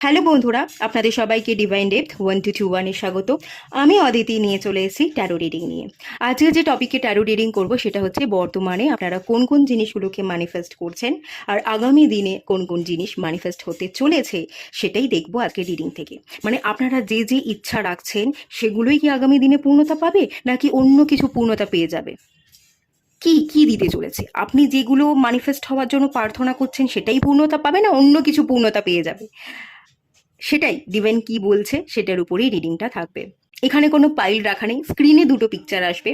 Hello বন্ধুরা, আপনাদের সবাইকে ডিভাইন ডেপথ 1221-এ স্বাগত। আমি অদিতি নিয়ে চলে এসেছি ট্যারো রিডিং নিয়ে। আজকে যে টপিকে ট্যারো রিডিং করব সেটা হচ্ছে বর্তমানে আপনারা কোন কোন জিনিসগুলোকে ম্যানিফেস্ট করছেন আর আগামী দিনে কোন কোন জিনিস ম্যানিফেস্ট হতে চলেছে সেটাই দেখবো আজকে রিডিং থেকে। মানে আপনারা যে যে ইচ্ছা রাখছেন সেগুলোই কি আগামী দিনে পূর্ণতা পাবে নাকি অন্য কিছু পূর্ণতা পেয়ে যাবে? কি কি দিতে চলেছে? আপনি যেগুলো ম্যানিফেস্ট হওয়ার জন্য প্রার্থনা করছেন সেটাই পূর্ণতা পাবে না অন্য কিছু পূর্ণতা পেয়ে যাবে? সেটাই ডিভাইন কি বলছে সেটার উপরেই রিডিংটা থাকবে। এখানে কোনো পাইল রাখা নেই, স্ক্রিনে দুটো পিকচার আসবে,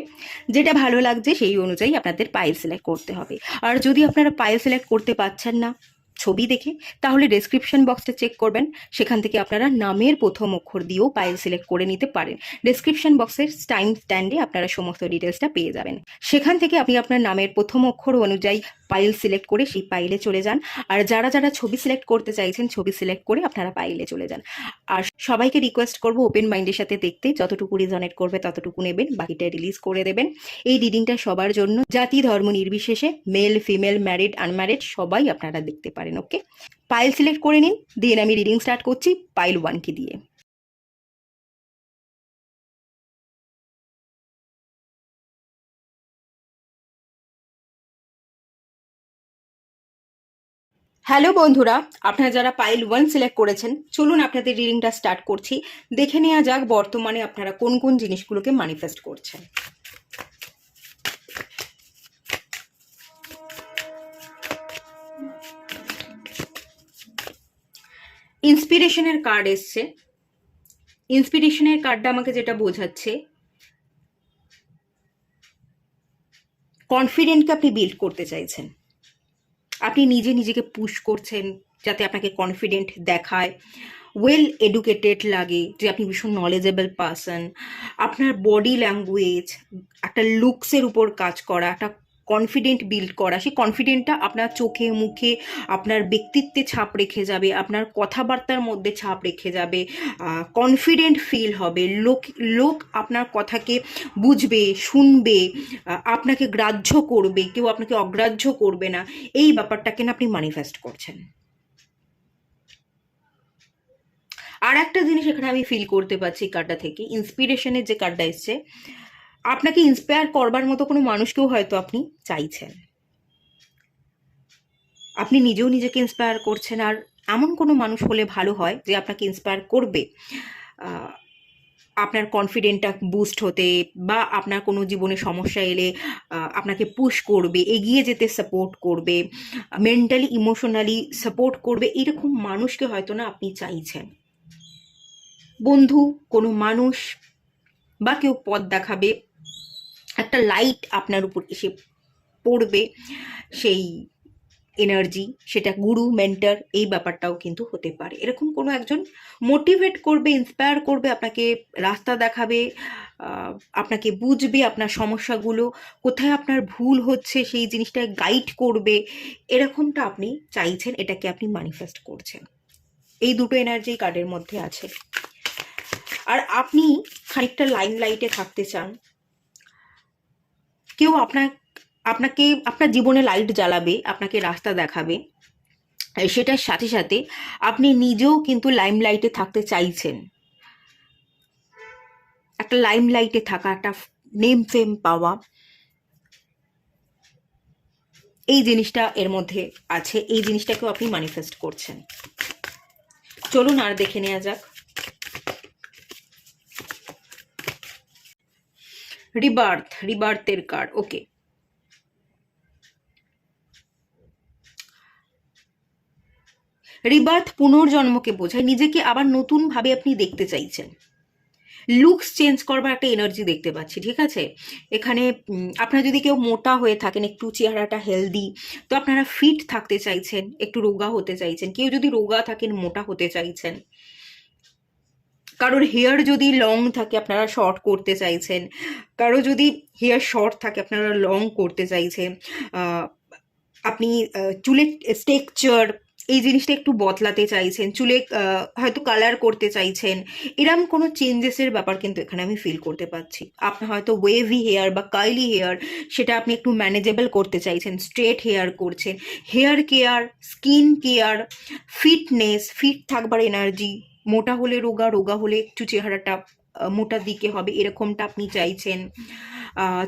যেটা ভালো লাগছে সেই অনুযায়ী আপনাদের পাইল সিলেক্ট করতে হবে। আর যদি আপনারা পাইল সিলেক্ট করতে পারছেন না ছবি দেখে, তাহলে ডেসক্রিপশন বক্সটা চেক করবেন, সেখান থেকে আপনারা নামের প্রথম অক্ষর দিয়েও পাইল সিলেক্ট করে নিতে পারেন। ডেসক্রিপশন বক্সের টাইম স্ট্যান্ডে আপনারা সমস্ত ডিটেলসটা পেয়ে যাবেন। সেখান থেকে আপনি আপনার নামের প্রথম অক্ষর অনুযায়ী পাইল সিলেক্ট করে সেই পাইলে চলে যান। আর যারা যারা ছবি সিলেক্ট করতে চাইছেন ছবি সিলেক্ট করে আপনারা পাইলে চলে যান। আর সবাইকে রিকোয়েস্ট করবো ওপেন মাইন্ডের সাথে দেখতে, যতটুকু রিজনেট করবে ততটুকু নেবেন, বাকিটা রিলিজ করে দেবেন। এই রিডিংটা সবার জন্য, জাতি ধর্ম নির্বিশেষে, মেল ফিমেল ম্যারিড আনম্যারিড সবাই আপনারা দেখতে পারেন। ওকে, পাইল সিলেক্ট করে নিন, দেন আমি রিডিং স্টার্ট করছি পাইল 1 দিয়ে। হ্যালো বন্ধুরা, আপনারা যারা পাইল 1 সিলেক্ট করেছেন চলুন আপনাদের রিডিংটা স্টার্ট করছি। দেখে নেওয়া যাক বর্তমানে আপনারা কোন কোন জিনিসগুলোকে ম্যানিফেস্ট করছেন। ইন্সপিরেশনের কার্ড এসছে। ইন্সপিরেশনের কার্ডটা আমাকে যেটা বোঝাচ্ছে, কনফিডেন্টকে আপনি বিল্ড করতে চাইছেন। আপনি নিজে নিজেকে পুশ করছেন যাতে আপনাকে কনফিডেন্ট দেখায়, ওয়েল এডুকেটেড লাগে, যে আপনি ভীষণ নলেজেবল পারসন। আপনার বডি ল্যাঙ্গুয়েজ, একটা লুকসের উপর কাজ করা, একটা কনফিডেন্ট বিল্ড করা, সেই কনফিডেন্টটা আপনার চোখে মুখে আপনার ব্যক্তিত্বে ছাপ রেখে যাবে, আপনার কথাবার্তার মধ্যে ছাপ রেখে যাবে। কনফিডেন্ট ফিল হবে, লোক লোক আপনার কথাকে বুঝবে, শুনবে, আপনাকে গ্রাহ্য করবে, কেউ আপনাকে অগ্রাহ্য করবে না। এই ব্যাপারটাকে না আপনি ম্যানিফেস্ট করছেন। আর একটা জিনিস এখানে আমি ফিল করতে পারছি কার্ডটা থেকে, ইন্সপিরেশনের যে কার্ডটা এসছে, আপনাকে ইন্সপায়ার করবার মতো কোনো মানুষকেও হয়তো আপনি চাইছেন। আপনি নিজেও নিজেকে ইন্সপায়ার করছেন, আর এমন কোনো মানুষ হলে ভালো হয় যে আপনাকে ইন্সপায়ার করবে আপনার কনফিডেন্টটা বুস্ট হতে, বা আপনার কোনো জীবনে সমস্যা এলে আপনাকে পুশ করবে, এগিয়ে যেতে সাপোর্ট করবে, মেন্টালি ইমোশনালি সাপোর্ট করবে। এরকম মানুষকে হয়তো না আপনি চাইছেন। বন্ধু, কোনো মানুষ বা কেউ পথ দেখাবে, একটা লাইট আপনার উপর এসে পড়বে, সেই এনার্জি, সেটা গুরু মেন্টর এই ব্যাপারটাও কিন্তু হতে পারে। এরকম কোনো একজন মোটিভেট করবে, ইন্সপায়ার করবে, আপনাকে রাস্তা দেখাবে, আপনাকে বুঝবে, আপনার সমস্যাগুলো কোথায় আপনার ভুল হচ্ছে সেই জিনিসটা গাইড করবে। এরকমটা আপনি চাইছেন, এটাকে আপনি ম্যানিফেস্ট করছেন। এই দুটো এনার্জি কার্ডের মধ্যে আছে। আর আপনি খানিকটা লাইম লাইটে থাকতে চান, কেউ আপনাকে আপনার জীবনে লাইট জ্বালাবে, আপনাকে রাস্তা দেখাবে, সেটার সাথে সাথে আপনি নিজেও কিন্তু লাইম লাইটে থাকতে চাইছেন। একটা লাইম লাইটে থাকা, একটা নেম ফেম পাওয়া, এই জিনিসটা এর মধ্যে আছে। এই জিনিসটাকেও আপনি ম্যানিফেস্ট করছেন। চলুন আর দেখে নেওয়া যাক। রিবার্থের কার্ড। ওকে, রিবার্থ পুনর্জন্মকে বোঝায়, নিজেকে আবার নতুনভাবে আপনি দেখতে চাইছেন। লুকস চেঞ্জ করবার একটা এনার্জি দেখতে পাচ্ছি, ঠিক আছে? এখানে আপনারা যদি কেউ মোটা হয়ে থাকেন, একটু চেহারাটা হেলদি, তো আপনারা ফিট থাকতে চাইছেন, একটু রোগা হতে চাইছেন। কেউ যদি রোগা থাকেন, মোটা হতে চাইছেন। কারোর হেয়ার যদি লং থাকে আপনারা শর্ট করতে চাইছেন, কারো যদি হেয়ার শর্ট থাকে আপনারা লং করতে চাইছেন। আপনি চুলের টেক্সচার, এই জিনিসটা একটু বদলাতে চাইছেন, চুলে হয়তো কালার করতে চাইছেন, এরম কোনো চেঞ্জেসের ব্যাপার কিন্তু এখানে আমি ফিল করতে পারছি। আপনার হয়তো ওয়েভি হেয়ার বা কার্লি হেয়ার, সেটা আপনি একটু ম্যানেজেবল করতে চাইছেন, স্ট্রেট হেয়ার করছেন, hair care, skin care, fitness, fit থাকবার এনার্জি, মোটা হলে রোগা, রোগা হলে একটু চেহারাটা মোটার দিকে হবে, এরকমটা আপনি চাইছেন।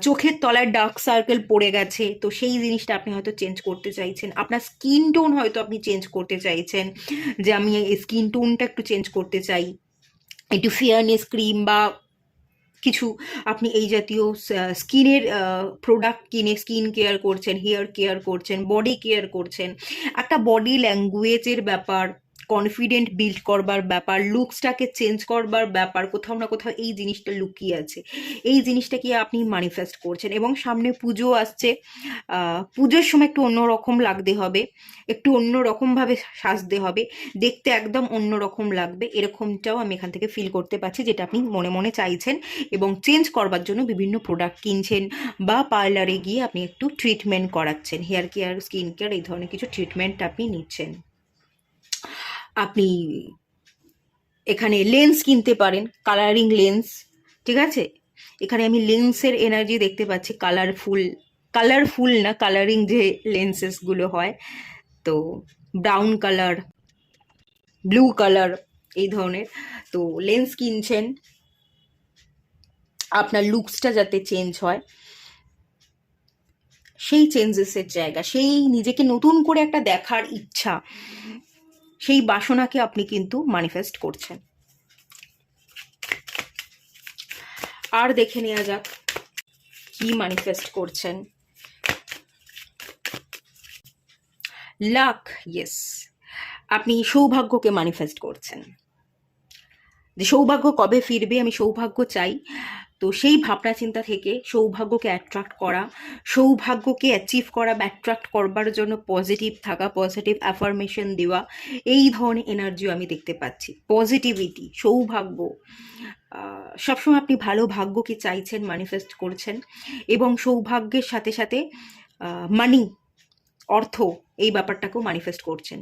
চোখের তলায় ডার্ক সার্কেল পড়ে গেছে, তো সেই জিনিসটা আপনি হয়তো চেঞ্জ করতে চাইছেন। আপনার স্কিন টোন হয়তো আপনি চেঞ্জ করতে চাইছেন, যে আমি এই স্কিন টোনটা একটু চেঞ্জ করতে চাই, একটু ফেয়ারনেস ক্রিম বা কিছু আপনি এই জাতীয় স্কিনের প্রোডাক্ট কিনে স্কিন কেয়ার করছেন, হেয়ার কেয়ার করছেন, বডি কেয়ার করছেন। একটা বডি ল্যাঙ্গুয়েজের ব্যাপার, কনফিডেন্ট বিল্ড করবার ব্যাপার, লুকসটাকে চেঞ্জ করবার ব্যাপার, কোথাও না কোথাও এই জিনিসটা লুকিয়ে আছে। এই জিনিসটাকে আপনি ম্যানিফেস্ট করছেন। এবং সামনে পুজো আসছে, পুজোর সময় একটু অন্যরকম লাগতে হবে, একটু অন্যরকমভাবে সাজতে হবে, দেখতে একদম অন্যরকম লাগবে, এরকমটাও আমি এখান থেকে ফিল করতে পারছি, যেটা আপনি মনে মনে চাইছেন। এবং চেঞ্জ করবার জন্য বিভিন্ন প্রোডাক্ট কিনছেন বা পার্লারে গিয়ে আপনি একটু ট্রিটমেন্ট করাচ্ছেন, হেয়ার কেয়ার, স্কিন কেয়ার, এই ধরনের কিছু ট্রিটমেন্ট আপনি নিচ্ছেন। আপনি এখানে লেন্স কিনতে পারেন, কালারিং লেন্স, ঠিক আছে? এখানে আমি লেন্সের এনার্জি দেখতে পাচ্ছি, কালারফুল, কালারফুল না, কালারিং যে লেন্সেসগুলো হয়, তো ব্রাউন কালার, ব্লু কালার, এই ধরনের। তো লেন্স কিনছেন আপনার লুকসটা যাতে চেঞ্জ হয়, সেই চেঞ্জেসের জায়গা, সেই নিজেকে নতুন করে একটা দেখার ইচ্ছা, সেই বাসনাকে আপনি কিন্তু ম্যানিফেস্ট করছেন। আর দেখে নেওয়া যাক কি ম্যানিফেস্ট করছেন। লাক, ইয়েস, আপনি সৌভাগ্যকে ম্যানিফেস্ট করছেন, যে সৌভাগ্য কবে ফিরবে, আমি সৌভাগ্য চাই। তো সেই ভাবনা চিন্তা থেকে সৌভাগ্যকে অ্যাট্রাক্ট করা, সৌভাগ্যকে অ্যাচিভ করা বা অ্যাট্রাক্ট করবার জন্য পজিটিভ থাকা, পজিটিভ অ্যাফার্মেশন দেওয়া, এই ধরনের এনার্জিও আমি দেখতে পাচ্ছি। পজিটিভিটি, সৌভাগ্য, সবসময় আপনি ভালো ভাগ্যকে চাইছেন, ম্যানিফেস্ট করছেন। এবং সৌভাগ্যের সাথে সাথে মানি, অর্থ, এই ব্যাপারটাকেও ম্যানিফেস্ট করছেন,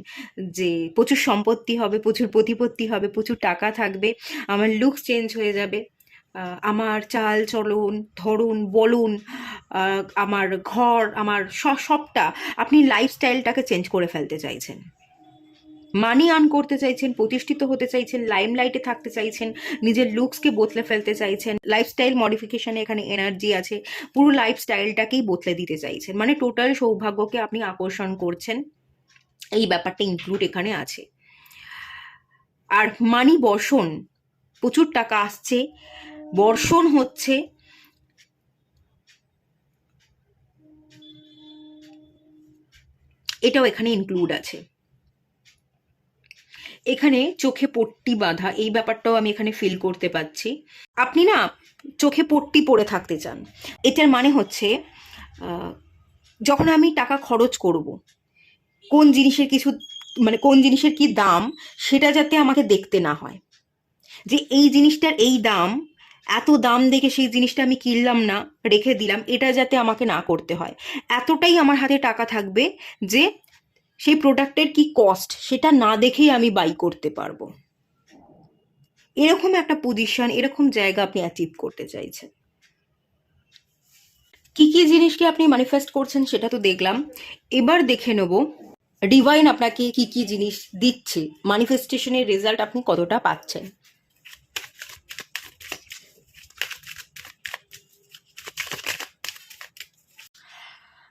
যে প্রচুর সম্পত্তি হবে, প্রচুর প্রতিপত্তি হবে, প্রচুর টাকা থাকবে, আমার লুকস চেঞ্জ হয়ে যাবে, আমার চাল চলন, ধরুন, বলুন, আমার ঘর, আমার সবটা, আপনি লাইফস্টাইলটাকে চেঞ্জ করে ফেলতে চাইছেন, মানি আর্ন করতে চাইছেন, প্রতিষ্ঠিত হতে চাইছেন, লাইমলাইটে থাকতে চাইছেন, নিজের লুকসকে বদলে ফেলতে চাইছেন, লাইফস্টাইল মডিফিকেশনে এখানে এনার্জি আছে, পুরো লাইফস্টাইলটাকেই বদলে দিতে চাইছেন, মানে টোটাল সৌভাগ্যকে আপনি আকর্ষণ করছেন, এই ব্যাপারটা ইনক্লুড এখানে আছে। আর মানি বর্ষণ, প্রচুর টাকা আসছে, বর্ষণ হচ্ছে, এটাও এখানে ইনক্লুড আছে। এখানে চোখে পট্টি বাঁধা, এই ব্যাপারটাও আমি এখানে ফিল করতে পারছি। আপনি না চোখে পট্টি পরে থাকতে চান, এটার মানে হচ্ছে যখন আমি টাকা খরচ করব, কোন জিনিসের কিছু, মানে কোন জিনিসের কি দাম, সেটা যাতে আমাকে দেখতে না হয়, যে এই জিনিসটার এই দাম, এত দাম দেখে সেই জিনিসটা আমি কিনলাম না, রেখে দিলাম, এটা যাতে আমাকে না করতে হয়। এতটাই আমার হাতে টাকা থাকবে যে সেই প্রোডাক্টের কি কস্ট সেটা না দেখেই আমি বাই করতে পারবো। এরকম একটা পজিশন, এরকম জায়গা আপনি অ্যাচিভ করতে চাইছেন। কি কি জিনিসকে আপনি ম্যানিফেস্ট করছেন সেটা তো দেখলাম, এবার দেখে নেব ডিভাইন আপনাকে কি কি জিনিস দিচ্ছে, ম্যানিফেস্টেশনের রেজাল্ট আপনি কতটা পাচ্ছেন।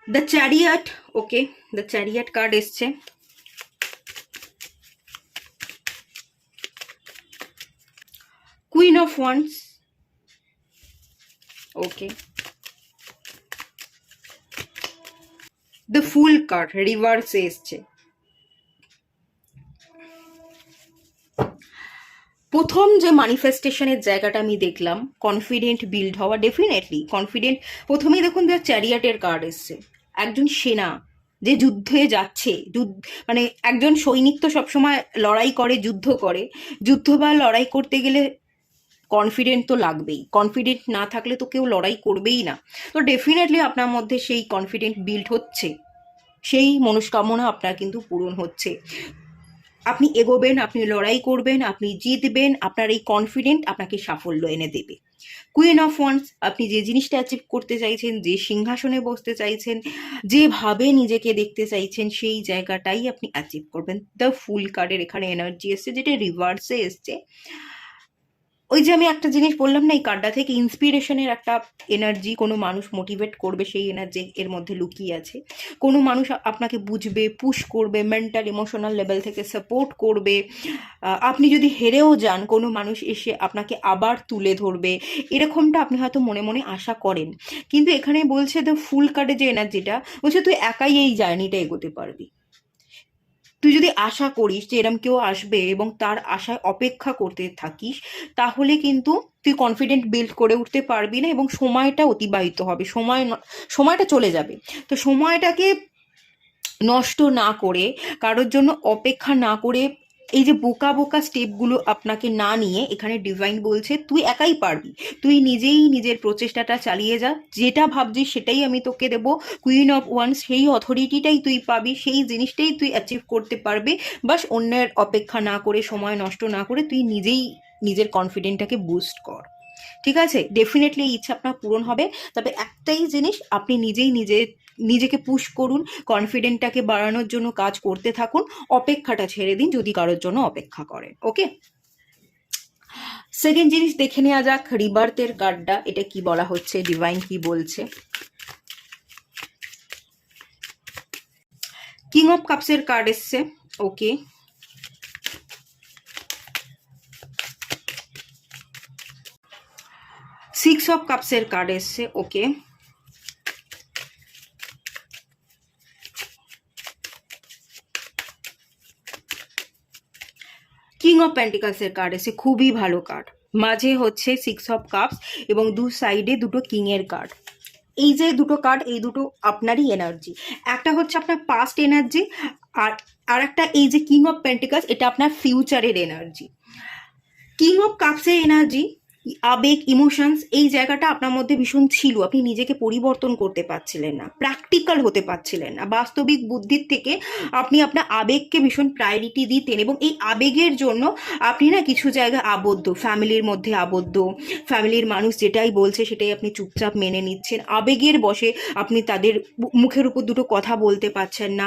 The chariot, okay, the chariot card এসছে। Queen of wands, okay, the fool card রিভার্সে এসছে। প্রথম যে ম্যানিফেস্টেশনের জায়গাটা আমি দেখলাম, কনফিডেন্ট বিল্ড হওয়া, ডেফিনেটলি কনফিডেন্ট। প্রথমেই দেখুন দ্য চ্যারিয়াটের কার্ড এসছে, একজন সেনা যে যুদ্ধে যাচ্ছে, মানে একজন সৈনিক তো সবসময় লড়াই করে, যুদ্ধ করে, যুদ্ধ বা লড়াই করতে গেলে কনফিডেন্ট তো লাগবেই, কনফিডেন্ট না থাকলে তো কেউ লড়াই করবেই না। তো ডেফিনেটলি আপনার মধ্যে সেই কনফিডেন্ট বিল্ড হচ্ছে, সেই মনস্কামনা আপনার কিন্তু পূরণ হচ্ছে। আপনি এগোবেন, আপনি লড়াই করবেন, আপনি জিতবেন, আপনার এই কনফিডেন্ট আপনাকে সাফল্য এনে দেবে। কুইন অফ ওয়ান্স, আপনি যে জিনিসটা অ্যাচিভ করতে চাইছেন, যে সিংহাসনে বসতে চাইছেন, যেভাবে নিজেকে দেখতে চাইছেন, সেই জায়গাটাই আপনি অ্যাচিভ করবেন। দ্য ফুল কার্ডের এখানে এনার্জি এসছে, যেটা রিভার্সে এসছে। ওই যে আমি একটা জিনিস বললাম না, এই কার্ডটা থেকে ইন্সপিরেশনের একটা এনার্জি, কোনো মানুষ মোটিভেট করবে, সেই এনার্জি এর মধ্যে লুকিয়ে আছে। কোনো মানুষ আপনাকে বুঝবে, পুশ করবে, মেন্টাল ইমোশনাল লেভেল থেকে সাপোর্ট করবে। আপনি যদি হেরেও যান, কোনো মানুষ এসে আপনাকে আবার তুলে ধরবে, এরকমটা আপনি হয়তো মনে মনে আশা করেন। কিন্তু এখানে বলছে দ্য ফুল কার্ডে যে এনার্জিটা বলছে, তুই একাই এই জার্নিটা এগোতে পারবি। তুই যদি আশা করিস যে এরম কেউ আসবে এবং তার আশায় অপেক্ষা করতে থাকিস, তাহলে কিন্তু তুই কনফিডেন্ট বিল্ড করে উঠতে পারবি না, এবং সময়টা অতিবাহিত হবে, সময়টা চলে যাবে। তো সময়টাকে নষ্ট না করে, কারোর জন্য অপেক্ষা না করে, এই যে বোকা বোকা স্টেপগুলো আপনাকে না নিয়ে, এখানে ডিভাইন বলছে তুই একাই পারবি। তুই নিজেই নিজের প্রচেষ্টাটা চালিয়ে যা, যেটা ভাবছিস সেটাই আমি তোকে দেবো। কুইন অফ ওয়ান্স, সেই অথরিটিটাই তুই পাবি, সেই জিনিসটাই তুই অ্যাচিভ করতে পারবি। বাস অন্যের অপেক্ষা না করে, সময় নষ্ট না করে, তুই নিজেই নিজের কনফিডেন্টটাকে বুস্ট কর। ঠিক আছে, ডেফিনেটলি এই ইচ্ছা আপনার পূরণ হবে। তবে একটাই জিনিস, আপনি নিজেই নিজেকে পুশ করুন, কনফিডেন্টটাকে বাড়ানোর জন্য কাজ করতে থাকুন, অপেক্ষাটা ছেড়ে দিন যদি কারোর জন্য অপেক্ষা করেন। ওকে, সেকেন্ড জিনিস দেখে নেওয়া যাক রিবার্থের কার্ডটা, এটা কি বলা হচ্ছে, ডিভাইন কি বলছে। কিং অফ কাপসের কার্ড এসছে। ওকে, সিক্স অফ কাপসের কার্ড এসছে। ওকে, কিং অফ পেন্টিকালসের কার্ড এসে, খুবই ভালো কার্ড। মাঝে হচ্ছে সিক্স অফ কাপস এবং দু সাইডে দুটো কিং এর কার্ড। এই যে দুটো কার্ড, এই দুটো আপনারই এনার্জি। একটা হচ্ছে আপনার পাস্ট এনার্জি, আর আর একটা এই যে কিং অফ পেন্টিকালস, এটা আপনার ফিউচারের এনার্জি। কিং অফ কাপসের এনার্জি, আবেগ, ইমোশনস, এই জায়গাটা আপনার মধ্যে ভীষণ ছিল। আপনি নিজেকে পরিবর্তন করতে পারছিলেন না, প্র্যাকটিক্যাল হতে পারছিলেন না, বাস্তবিক বুদ্ধির থেকে আপনি আপনার আবেগকে ভীষণ প্রায়োরিটি দিতেন, এবং এই আবেগের জন্য আপনি না কিছু জায়গায় আবদ্ধ, ফ্যামিলির মধ্যে আবদ্ধ, ফ্যামিলির মানুষ যেটাই বলছে সেটাই আপনি চুপচাপ মেনে নিচ্ছেন, আবেগের বশে আপনি তাদের মুখের উপর দুটো কথা বলতে পারছেন না।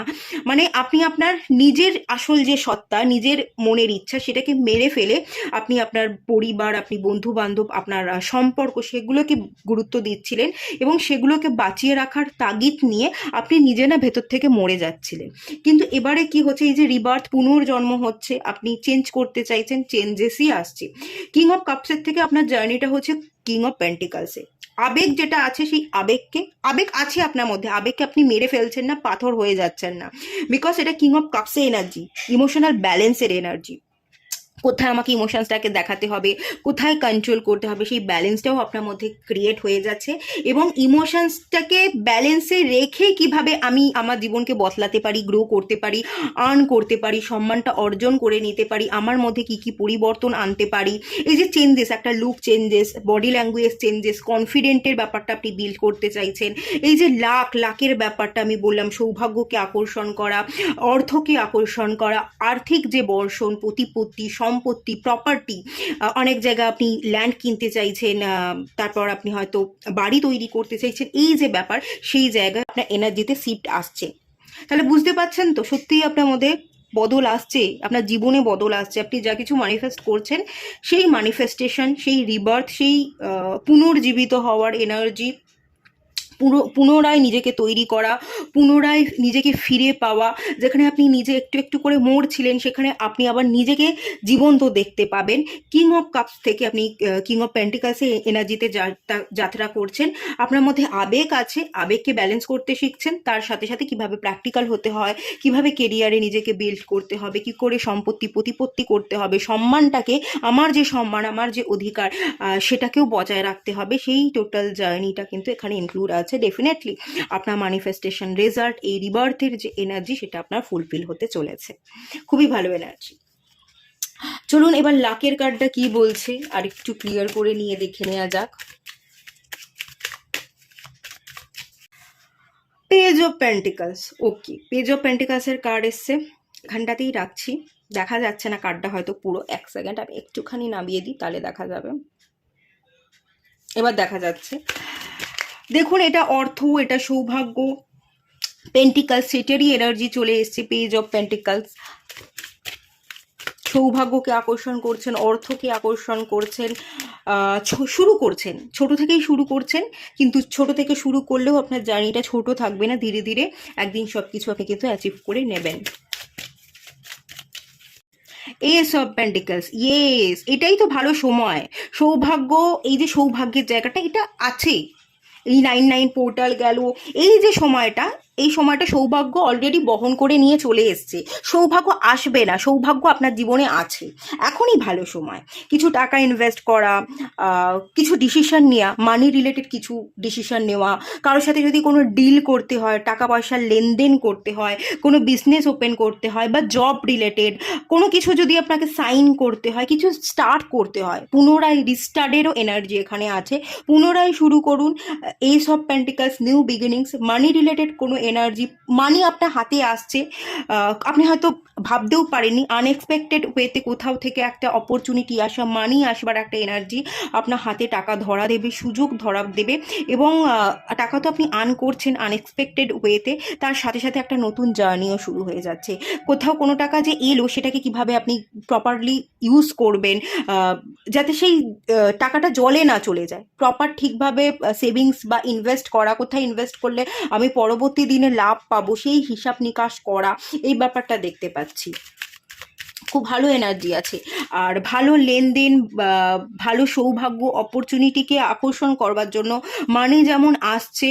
মানে আপনি আপনার নিজের আসল যে সত্তা, নিজের মনের ইচ্ছা, সেটাকে মেরে ফেলে আপনি আপনার পরিবার, আপনি বন্ধু বান্ধব, আপনার সম্পর্ক, সেগুলোকে গুরুত্ব দিচ্ছিলেন, এবং সেগুলোকে বাঁচিয়ে রাখার তাগিদ নিয়ে আপনি নিজে না ভেতর থেকে মরে যাচ্ছিলেন। কিন্তু এবারে কি হচ্ছে, এই যে রিবার্থ, পুনর্জন্ম হচ্ছে, আপনি চেঞ্জ করতে চাইছেন, চেঞ্জেসই আসছে। কিং অফ কাপসের থেকে আপনার জার্নিটা হচ্ছে কিং অফ পেন্টিকালসে। আবেগ যেটা আছে, সেই আবেগ আছে আপনার মধ্যে, আবেগকে আপনি মেরে ফেলছেন না, পাথর হয়ে যাচ্ছেন না, বিকজ এটা কিং অফ কাপসের এনার্জি, ইমোশনাল ব্যালেন্সের এনার্জি। কোথায় আমাকে ইমোশনসটাকে দেখাতে হবে, কোথায় কন্ট্রোল করতে হবে, সেই ব্যালেন্সটাও আপনার মধ্যে ক্রিয়েট হয়ে যাচ্ছে। এবং ইমোশনসটাকে ব্যালেন্সে রেখে কিভাবে আমি আমার জীবনকে বদলাতে পারি, গ্রো করতে পারি, আর্ন করতে পারি, সম্মানটা অর্জন করে নিতে পারি, আমার মধ্যে কি কি পরিবর্তন আনতে পারি, এই যে চেঞ্জেস, একটা look changes, body language changes, কনফিডেন্টের ব্যাপারটা আপনি বিল্ড করতে চাইছেন, এই যে লাকের ব্যাপারটা আমি বললাম, সৌভাগ্যকে আকর্ষণ করা, অর্থকে আকর্ষণ করা, আর্থিক যে বর্ষণ, প্রতিপত্তি, সম্পত্তি, প্রপার্টি, অনেক জায়গায় আপনি ল্যান্ড কিনতে চাইছেন, তারপর আপনি হয়তো বাড়ি তৈরি করতে চাইছেন, এই যে ব্যাপার, সেই জায়গায় আপনার এনার্জিতে শিফট আসছে। তাহলে বুঝতে পারছেন তো, সত্যিই আপনার মধ্যে বদল আসছে, আপনার জীবনে বদল আসছে। আপনি যা কিছু ম্যানিফেস্ট করছেন, সেই ম্যানিফেস্টেশন, সেই রিবার্থ, সেই পুনর্জীবিত হওয়ার এনার্জি, পুনরায় নিজেকে তৈরি করা, পুনরায় নিজেকে ফিরে পাওয়া, যেখানে আপনি নিজে একটু একটু করে মরছিলেন, সেখানে আপনি আবার নিজেকে জীবন্ত দেখতে পাবেন। কিং অফ কাপস থেকে আপনি কিং অফ পেন্টিকালসে এনার্জিতে যাত্রা করছেন। আপনার মধ্যে আবেগ আছে, আবেগকে ব্যালেন্স করতে শিখছেন, তার সাথে সাথে কিভাবে প্র্যাকটিক্যাল হতে হয়, কিভাবে কেরিয়ারে নিজেকে বিল্ড করতে হবে, কি করে সম্পত্তি প্রতিপত্তি করতে হবে, সম্মানটাকে, আমার যে সম্মান, আমার যে অধিকার, সেটাকেও বজায় রাখতে হবে। সেই টোটাল জার্নিটা কিন্তু এখানে ইনক্লুড আছে। ডেফিনেটলি আপনার ম্যানিফেস্টেশন রেজাল্ট, এই রিবার্থের যে এনার্জি, সেটা আপনার ফুলফিল হতে চলেছে। খুবই ভালো এনার্জি। চলুন এবার লাকের কার্ডটা কি বলছে আর একটু ক্লিয়ার করে নিয়ে দেখে নেওয়া যাক। Page of pentacles. Okay, page of পেন্টিকলসের কার্ড এসছে, এখানটাতেই রাখছি। দেখা যাচ্ছে না কার্ডটা হয়তো পুরো, এক সেকেন্ড আমি একটুখানি নামিয়ে দিই, তাহলে দেখা যাবে। এবার দেখা যাচ্ছে। দেখুন, এটা অর্থ, এটা সৌভাগ্য, পেন্টিকলস সেটারই এনার্জি চলে এসছে। পেজ অফ পেন্টিকলস সৌভাগ্যকে আকর্ষণ করছেন, অর্থকে আকর্ষণ করছেন, শুরু করছেন, ছোট থেকেই শুরু করছেন। কিন্তু ছোট থেকে শুরু করলেও আপনার জার্নিটা ছোট থাকবে না, ধীরে ধীরে একদিন সব কিছু আপনি কিন্তু অ্যাচিভ করে নেবেন। এস অফ পেন্টিকলস, ইয়েস, এটাই তো ভালো সময়। সৌভাগ্য, এই যে সৌভাগ্যের জায়গাটা এটা আছে, এই 9-9 পোর্টাল গেল, এই যে সময়টা, এই সময়টা সৌভাগ্য অলরেডি বহন করে নিয়ে চলে এসছে। সৌভাগ্য আসবে না, সৌভাগ্য আপনার জীবনে আছে। এখনই ভালো সময় কিছু টাকা ইনভেস্ট করা, কিছু ডিসিশন নেওয়া, মানি রিলেটেড কিছু ডিসিশন নেওয়া, কারোর সাথে যদি কোনো ডিল করতে হয়, টাকা পয়সার লেনদেন করতে হয়, কোনো বিজনেস ওপেন করতে হয়, বা জব রিলেটেড কোনো কিছু যদি আপনাকে সাইন করতে হয়, কিছু স্টার্ট করতে হয়, পুনরায় রিস্টার্টেরও এনার্জি এখানে আছে। পুনরায় শুরু করুন। S of pentacles, new beginnings, money related কোনো এনার্জি, মানি আপনার হাতে আসছে, আপনি হয়তো ভাবতেও পারেননি, আনএক্সপেক্টেড ওয়েতে কোথাও থেকে একটা অপরচুনিটি আসা, মানি আসবার একটা এনার্জি আপনার হাতে টাকা ধরা দেবে, সুযোগ ধরা দেবে। এবং টাকা তো আপনি আর্ন করছেন আনএক্সপেক্টেড ওয়েতে, তার সাথে সাথে একটা নতুন জার্নিও শুরু হয়ে যাচ্ছে। কোথাও কোনো টাকা যে এলো, সেটাকে কিভাবে আপনি প্রপারলি ইউজ করবেন, যাতে সেই টাকাটা জলে না চলে যায়, প্রপার ঠিকভাবে সেভিংস বা ইনভেস্ট করা, কোথায় ইনভেস্ট করলে আমি পরবর্তী দিনে লাভ পাবো, সেই হিসাব নিকাশ করা, এই ব্যাপারটা দেখতে পাচ্ছি। খুব ভালো এনার্জি আছে। আর ভালো লেনদেন, ভালো সৌভাগ্য, অপরচুনিটিকে আকর্ষণ করবার জন্য মানি যেমন আসছে,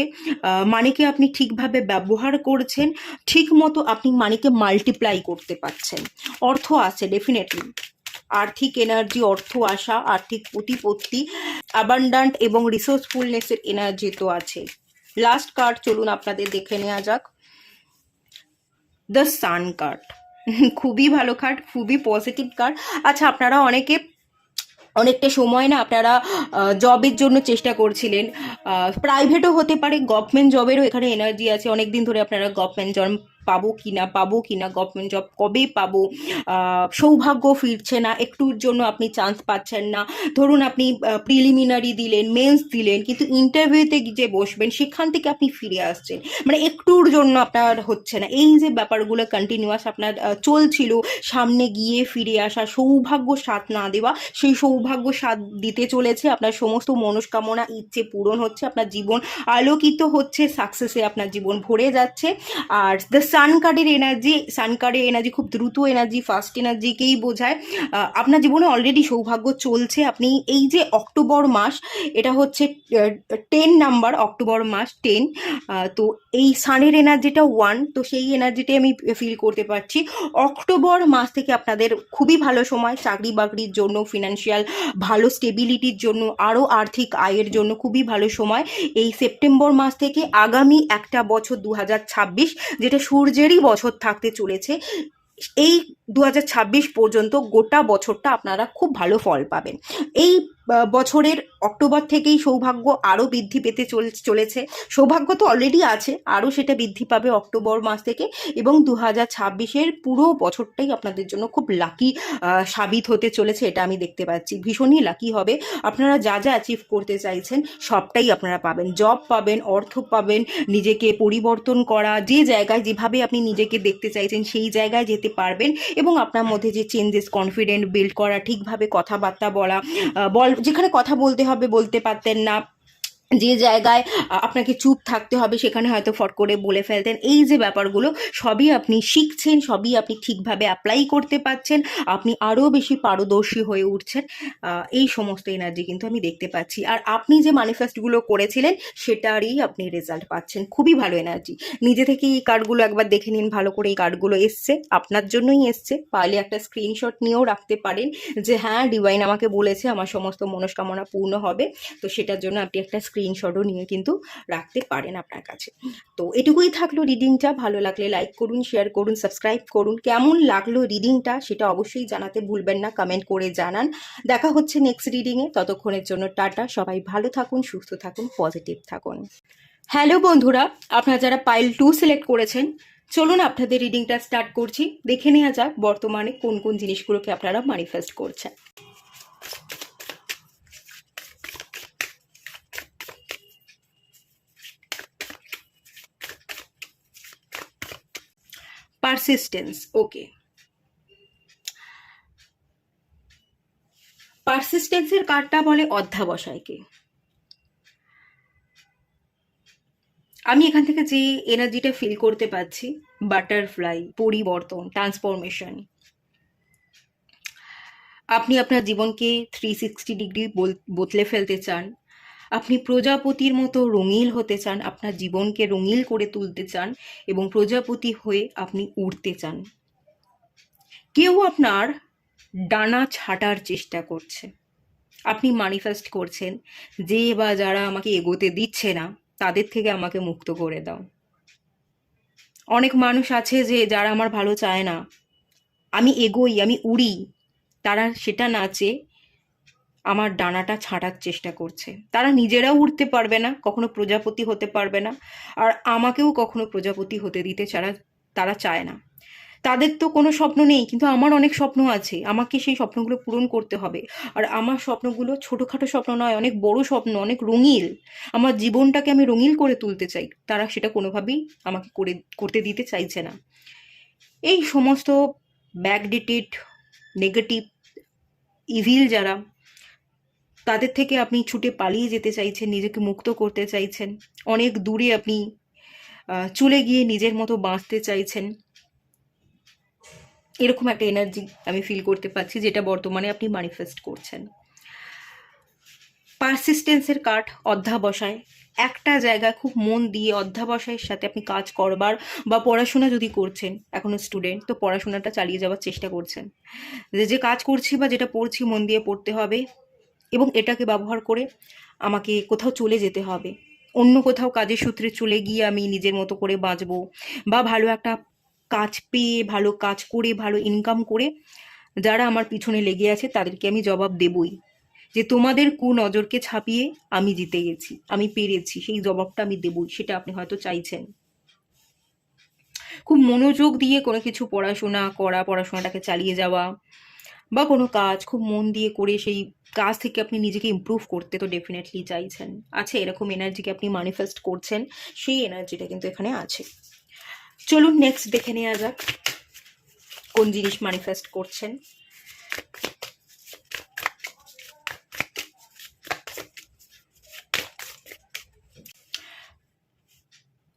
মানিকে আপনি ঠিকভাবে ব্যবহার করছেন, ঠিক মতো আপনি মানিকে মাল্টিপ্লাই করতে পারছেন। অর্থ আছে ডেফিনেটলি, আর্থিক এনার্জি, অর্থ আসা, আর্থিক প্রতিপত্তি, অ্যাবান্ডান্ট এবং রিসোর্সফুলনেসের এনার্জি তো আছে। লাস্ট কার্ড চলুন আপনাদের দেখে নেওয়া যাক, দ্য সান কার্ড। খুবই ভালো কার্ড, খুবই পজিটিভ কার্ড। আচ্ছা, আপনারা অনেকটা সময় না আপনারা জবের জন্য চেষ্টা করছিলেন, প্রাইভেটও হতে পারে, গভর্নমেন্ট জবেরও এখানে এনার্জি আছে। অনেক দিন ধরে আপনারা গভর্নমেন্ট জব পাবো কিনা, গভর্নমেন্ট জব কবে পাবো, সৌভাগ্য ফিরছে না, একটুর জন্য আপনি চান্স পাচ্ছেন না। ধরুন আপনি প্রিলিমিনারি দিলেন, মেন্স দিলেন, কিন্তু ইন্টারভিউতে যে বসবেন সেখান থেকে আপনি ফিরে আসছেন, মানে একটুর জন্য আপনার হচ্ছে না। এই যে ব্যাপারগুলো কন্টিনিউয়াস আপনার চলছিল, সামনে গিয়ে ফিরে আসা, সৌভাগ্য সাথ না দেওয়া, সেই সৌভাগ্য সাথ দিতে চলেছে। আপনার সমস্ত মনস্কামনা, ইচ্ছে পূরণ হচ্ছে, আপনার জীবন আলোকিত হচ্ছে, সাকসেসে আপনার জীবন ভরে যাচ্ছে। আর দ্য সান কার্ডের এনার্জি খুব দ্রুত এনার্জি, ফার্স্ট এনার্জিকেই বোঝায়। আপনার জীবনে অলরেডি সৌভাগ্য চলছে। আপনি এই যে অক্টোবর মাস, এটা হচ্ছে 10 নাম্বার, অক্টোবর মাস 10, তো এই সানের এনার্জিটা 1, তো সেই এনার্জিটাই আমি ফিল করতে পারছি। অক্টোবর মাস থেকে আপনাদের খুবই ভালো সময়, চাকরি বাকরির জন্য, ফিনান্সিয়াল ভালো স্টেবিলিটির জন্য, আরও আর্থিক আয়ের জন্য খুবই ভালো সময়। এই সেপ্টেম্বর মাস থেকে আগামী একটা বছর 2026, যেটা সূর্যেরই বছর থাকতে চলেছে, এই 2026 পর্যন্ত গোটা বছরটা আপনারা খুব ভালো ফল পাবেন। এই বছরের অক্টোবর থেকেই সৌভাগ্য আরও বৃদ্ধি পেতে চলেছে। সৌভাগ্য তো অলরেডি আছে, আরও সেটা বৃদ্ধি পাবে অক্টোবর মাস থেকে। এবং 2026-এর পুরো বছরটাই আপনাদের জন্য খুব লাকি সাবিত হতে চলেছে, এটা আমি দেখতে পাচ্ছি। ভীষণই লাকি হবে। আপনারা যা যা অ্যাচিভ করতে চাইছেন সবটাই আপনারা পাবেন, জব পাবেন, অর্থ পাবেন, নিজেকে পরিবর্তন করা, যে জায়গায় যেভাবে আপনি নিজেকে দেখতে চাইছেন সেই জায়গায় যেতে পারবেন। এবং আপনার মধ্যে যে চেঞ্জেস, কনফিডেন্ট বিল্ড করা, ঠিকভাবে কথাবার্তা বলা, যেখানে কথা বলতে হবে বলতে পারতেন না, যে জায়গায় আপনাকে চুপ থাকতে হবে সেখানে হয়তো ফট করে বলে ফেলতেন, এই যে ব্যাপারগুলো সবই আপনি শিখছেন, সবই আপনি ঠিকভাবে অ্যাপ্লাই করতে পারছেন, আপনি আরও বেশি পারদর্শী হয়ে উঠছেন। এই সমস্ত এনার্জি কিন্তু আমি দেখতে পাচ্ছি। আর আপনি যে ম্যানিফেস্টগুলো করেছিলেন সেটারই আপনি রেজাল্ট পাচ্ছেন, খুবই ভালো এনার্জি। নিজে থেকে এই কার্ডগুলো একবার দেখে নিন ভালো করে, এই কার্ডগুলো এসছে আপনার জন্যই এসছে। পারলে একটা স্ক্রিনশট নিয়েও রাখতে পারেন যে হ্যাঁ, ডিভাইন আমাকে বলেছে আমার সমস্ত মনস্কামনা পূর্ণ হবে, তো সেটার জন্য আপনি একটা স্ক্রিনশটও নিয়ে কিন্তু রাখতে পারেন আপনার কাছে। তো এটুকুই থাকলো রিডিংটা। ভালো লাগলে লাইক করুন, শেয়ার করুন, সাবস্ক্রাইব করুন। কেমন লাগলো রিডিংটা সেটা অবশ্যই জানাতে ভুলবেন না, কমেন্ট করে জানান। দেখা হচ্ছে নেক্সট রিডিংয়ে, ততক্ষণের জন্য টাটা। সবাই ভালো থাকুন, সুস্থ থাকুন, পজিটিভ থাকুন। হ্যালো বন্ধুরা, আপনারা যারা পাইল 2 সিলেক্ট করেছেন, চলুন আপনাদের রিডিংটা স্টার্ট করছি। দেখে নেওয়া যাক বর্তমানে কোন কোন জিনিসগুলোকে আপনারা ম্যানিফেস্ট করছেন। পারসিস্টেন্স, ওকে। পারসিস্টেন্সের কার্ডটা বলে অধ্যাবসায়কে। আমি এখান থেকে যে এনার্জিটা ফিল করতে পাচ্ছি, বাটারফ্লাই, পরিবর্তন, ট্রান্সফরমেশন। আপনি আপনার জীবনকে 360 ডিগ্রি বদলে ফেলতে চান। আপনি প্রজাপতির মতো রঙিল হতে চান, আপনার জীবনকে রঙিল করে তুলতে চান এবং প্রজাপতি হয়ে আপনি উড়তে চান। কেউ আপনার ডানা ছাঁটার চেষ্টা করছে। আপনি ম্যানিফেস্ট করছেন যে বা যারা আমাকে এগোতে দিচ্ছে না তাদের থেকে আমাকে মুক্ত করে দাও। অনেক মানুষ আছে যে যারা আমার ভালো চায় না, আমি এগোই, আমি উড়ি, তারা সেটা না চেয়ে আমার ডানাটা ছাঁটার চেষ্টা করছে। তারা নিজেরাও উঠতে পারবে না, কখনো প্রজাপতি হতে পারবে না, আর আমাকেও কখনো প্রজাপতি হতে দিতে তারা চায় না। তাদের তো কোনো স্বপ্ন নেই, কিন্তু আমার অনেক স্বপ্ন আছে, আমাকে সেই স্বপ্নগুলো পূরণ করতে হবে। আর আমার স্বপ্নগুলো ছোটোখাটো স্বপ্ন নয়, অনেক বড় স্বপ্ন, অনেক রঙিল। আমার জীবনটাকে আমি রঙিল করে তুলতে চাই, তারা সেটা কোনোভাবেই আমাকে করতে দিতে চাইছে না। এই সমস্ত ব্যাকডেটেড, নেগেটিভ, ইভিল যারা, তাদের থেকে আপনি ছুটে পালিয়ে যেতে চাইছেন, নিজেকে মুক্ত করতে চাইছেন, অনেক দূরে আপনি চলে গিয়ে নিজের মতো বাঁচতে চাইছেন। এরকম একটা এনার্জি আমি ফিল করতে পারছি, যেটা বর্তমানে আপনি ম্যানিফেস্ট করছেন। পারসিস্টেন্সের কার্ড অধ্যাবসায়। একটা জায়গায় খুব মন দিয়ে অধ্যাবসায়ের সাথে আপনি কাজ করবার বা পড়াশোনা যদি করছেন, এখনো স্টুডেন্ট, তো পড়াশোনাটা চালিয়ে যাওয়ার চেষ্টা করছেন। যে কাজ করছি বা যেটা পড়ছি মন দিয়ে পড়তে হবে, এবং এটাকে ব্যবহার করে আমাকে কোথাও চলে যেতে হবে। অন্য কোথাও কাজের সূত্রে চলে গিয়ে আমি নিজের মতো করে বাঁচবো, বা ভালো একটা কাজ পেয়ে, ভালো কাজ করে, ভালো ইনকাম করে যারা আমার পিছনে লেগে আছে তাদেরকে আমি জবাব দেবই, যে তোমাদের কুনজরকে ছাপিয়ে আমি জিতে গেছি, আমি পেরেছি, সেই জবাবটা আমি দেবই। সেটা আপনি হয়তো চাইছেন। খুব মনোযোগ দিয়ে কোনো কিছু পড়াশোনা করা, পড়াশোনাটাকে চালিয়ে যাওয়া, বা কোনো কাজ খুব মন দিয়ে করে সেই কাজ থেকে আপনি নিজেকে ইমপ্রুভ করতে তো ডেফিনেটলি চাইছেন। আছে এরকম এনার্জিকে আপনি ম্যানিফেস্ট করছেন, সেই এনার্জিটা কিন্তু এখানে আছে। চলুন নেক্সট দেখে নেওয়া যাক কোন জিনিস ম্যানিফেস্ট করছেন।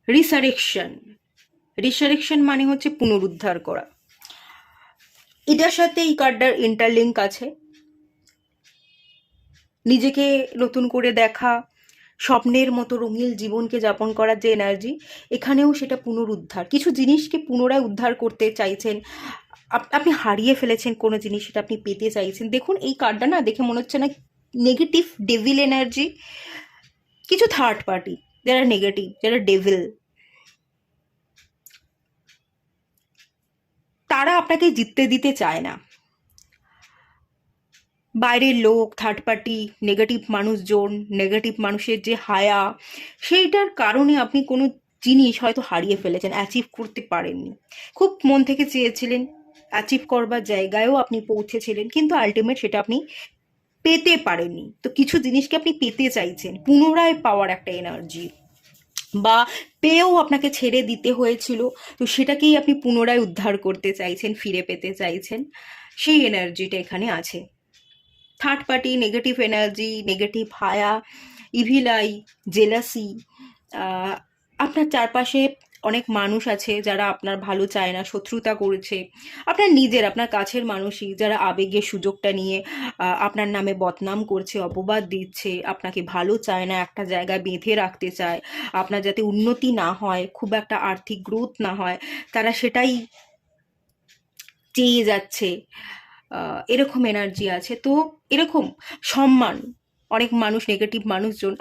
রিসারেকশন। রিসারেকশন মানে হচ্ছে পুনরুদ্ধার করা। এটার সাথে এই কার্ডটার ইন্টারলিঙ্ক আছে। নিজেকে নতুন করে দেখা, স্বপ্নের মতো রঙিন জীবনকে যাপন করার যে এনার্জি, এখানেও সেটা পুনরুদ্ধার। কিছু জিনিসকে পুনরায় উদ্ধার করতে চাইছেন। আপনি হারিয়ে ফেলেছেন কোনো জিনিস, সেটা আপনি পেতে চাইছেন। দেখুন এই কার্ডটা না দেখে মনে হচ্ছে না নেগেটিভ ডেভিল এনার্জি। কিছু থার্ড পার্টি যারা নেগেটিভ, যারা ডেভিল, তারা আপনাকে জিততে দিতে চায় না। বাইরের লোক, থার্ড পার্টি, নেগেটিভ মানুষজন, নেগেটিভ মানুষের যে হায়া, সেইটার কারণে আপনি কোনো জিনিস হয়তো হারিয়ে ফেলেছেন, অ্যাচিভ করতে পারেননি। খুব মন থেকে চেয়েছিলেন, অ্যাচিভ করবার জায়গায়ও আপনি পৌঁছেছিলেন, কিন্তু আলটিমেট সেটা আপনি পেতে পারেননি। তো কিছু জিনিসকে আপনি পেতে চাইছেন, পুনরায় পাওয়ার একটা এনার্জি, বা পেয়েও আপনাকে ছেড়ে দিতে হয়েছিল, তো সেটাকেই আপনি পুনরায় উদ্ধার করতে চাইছেন, ফিরে পেতে চাইছেন। সেই এনার্জিটা এখানে আছে। Third party, negative energy, negative হায়া, ইভিল আই, জেলাসি। আপনার চারপাশে অনেক মানুষ আছে যারা আপনার ভালো চায় না, শত্রুতা করেছে। আপনার নিজের, আপনার কাছের মানুষই যারা আবেগের সুযোগটা নিয়ে আপনার নামে বদনাম করছে, অপবাদ দিচ্ছে, আপনাকে ভালো চায় না, একটা জায়গায় বেঁধে রাখতে চায়, আপনার যাতে উন্নতি না হয়, খুব একটা আর্থিক গ্রোথ না হয়, তারা সেটাই চেয়ে যাচ্ছে। এরকম এনার্জি আছে। তো এরকম সম্মান, অনেক মানুষ, নেগেটিভ মানুষজন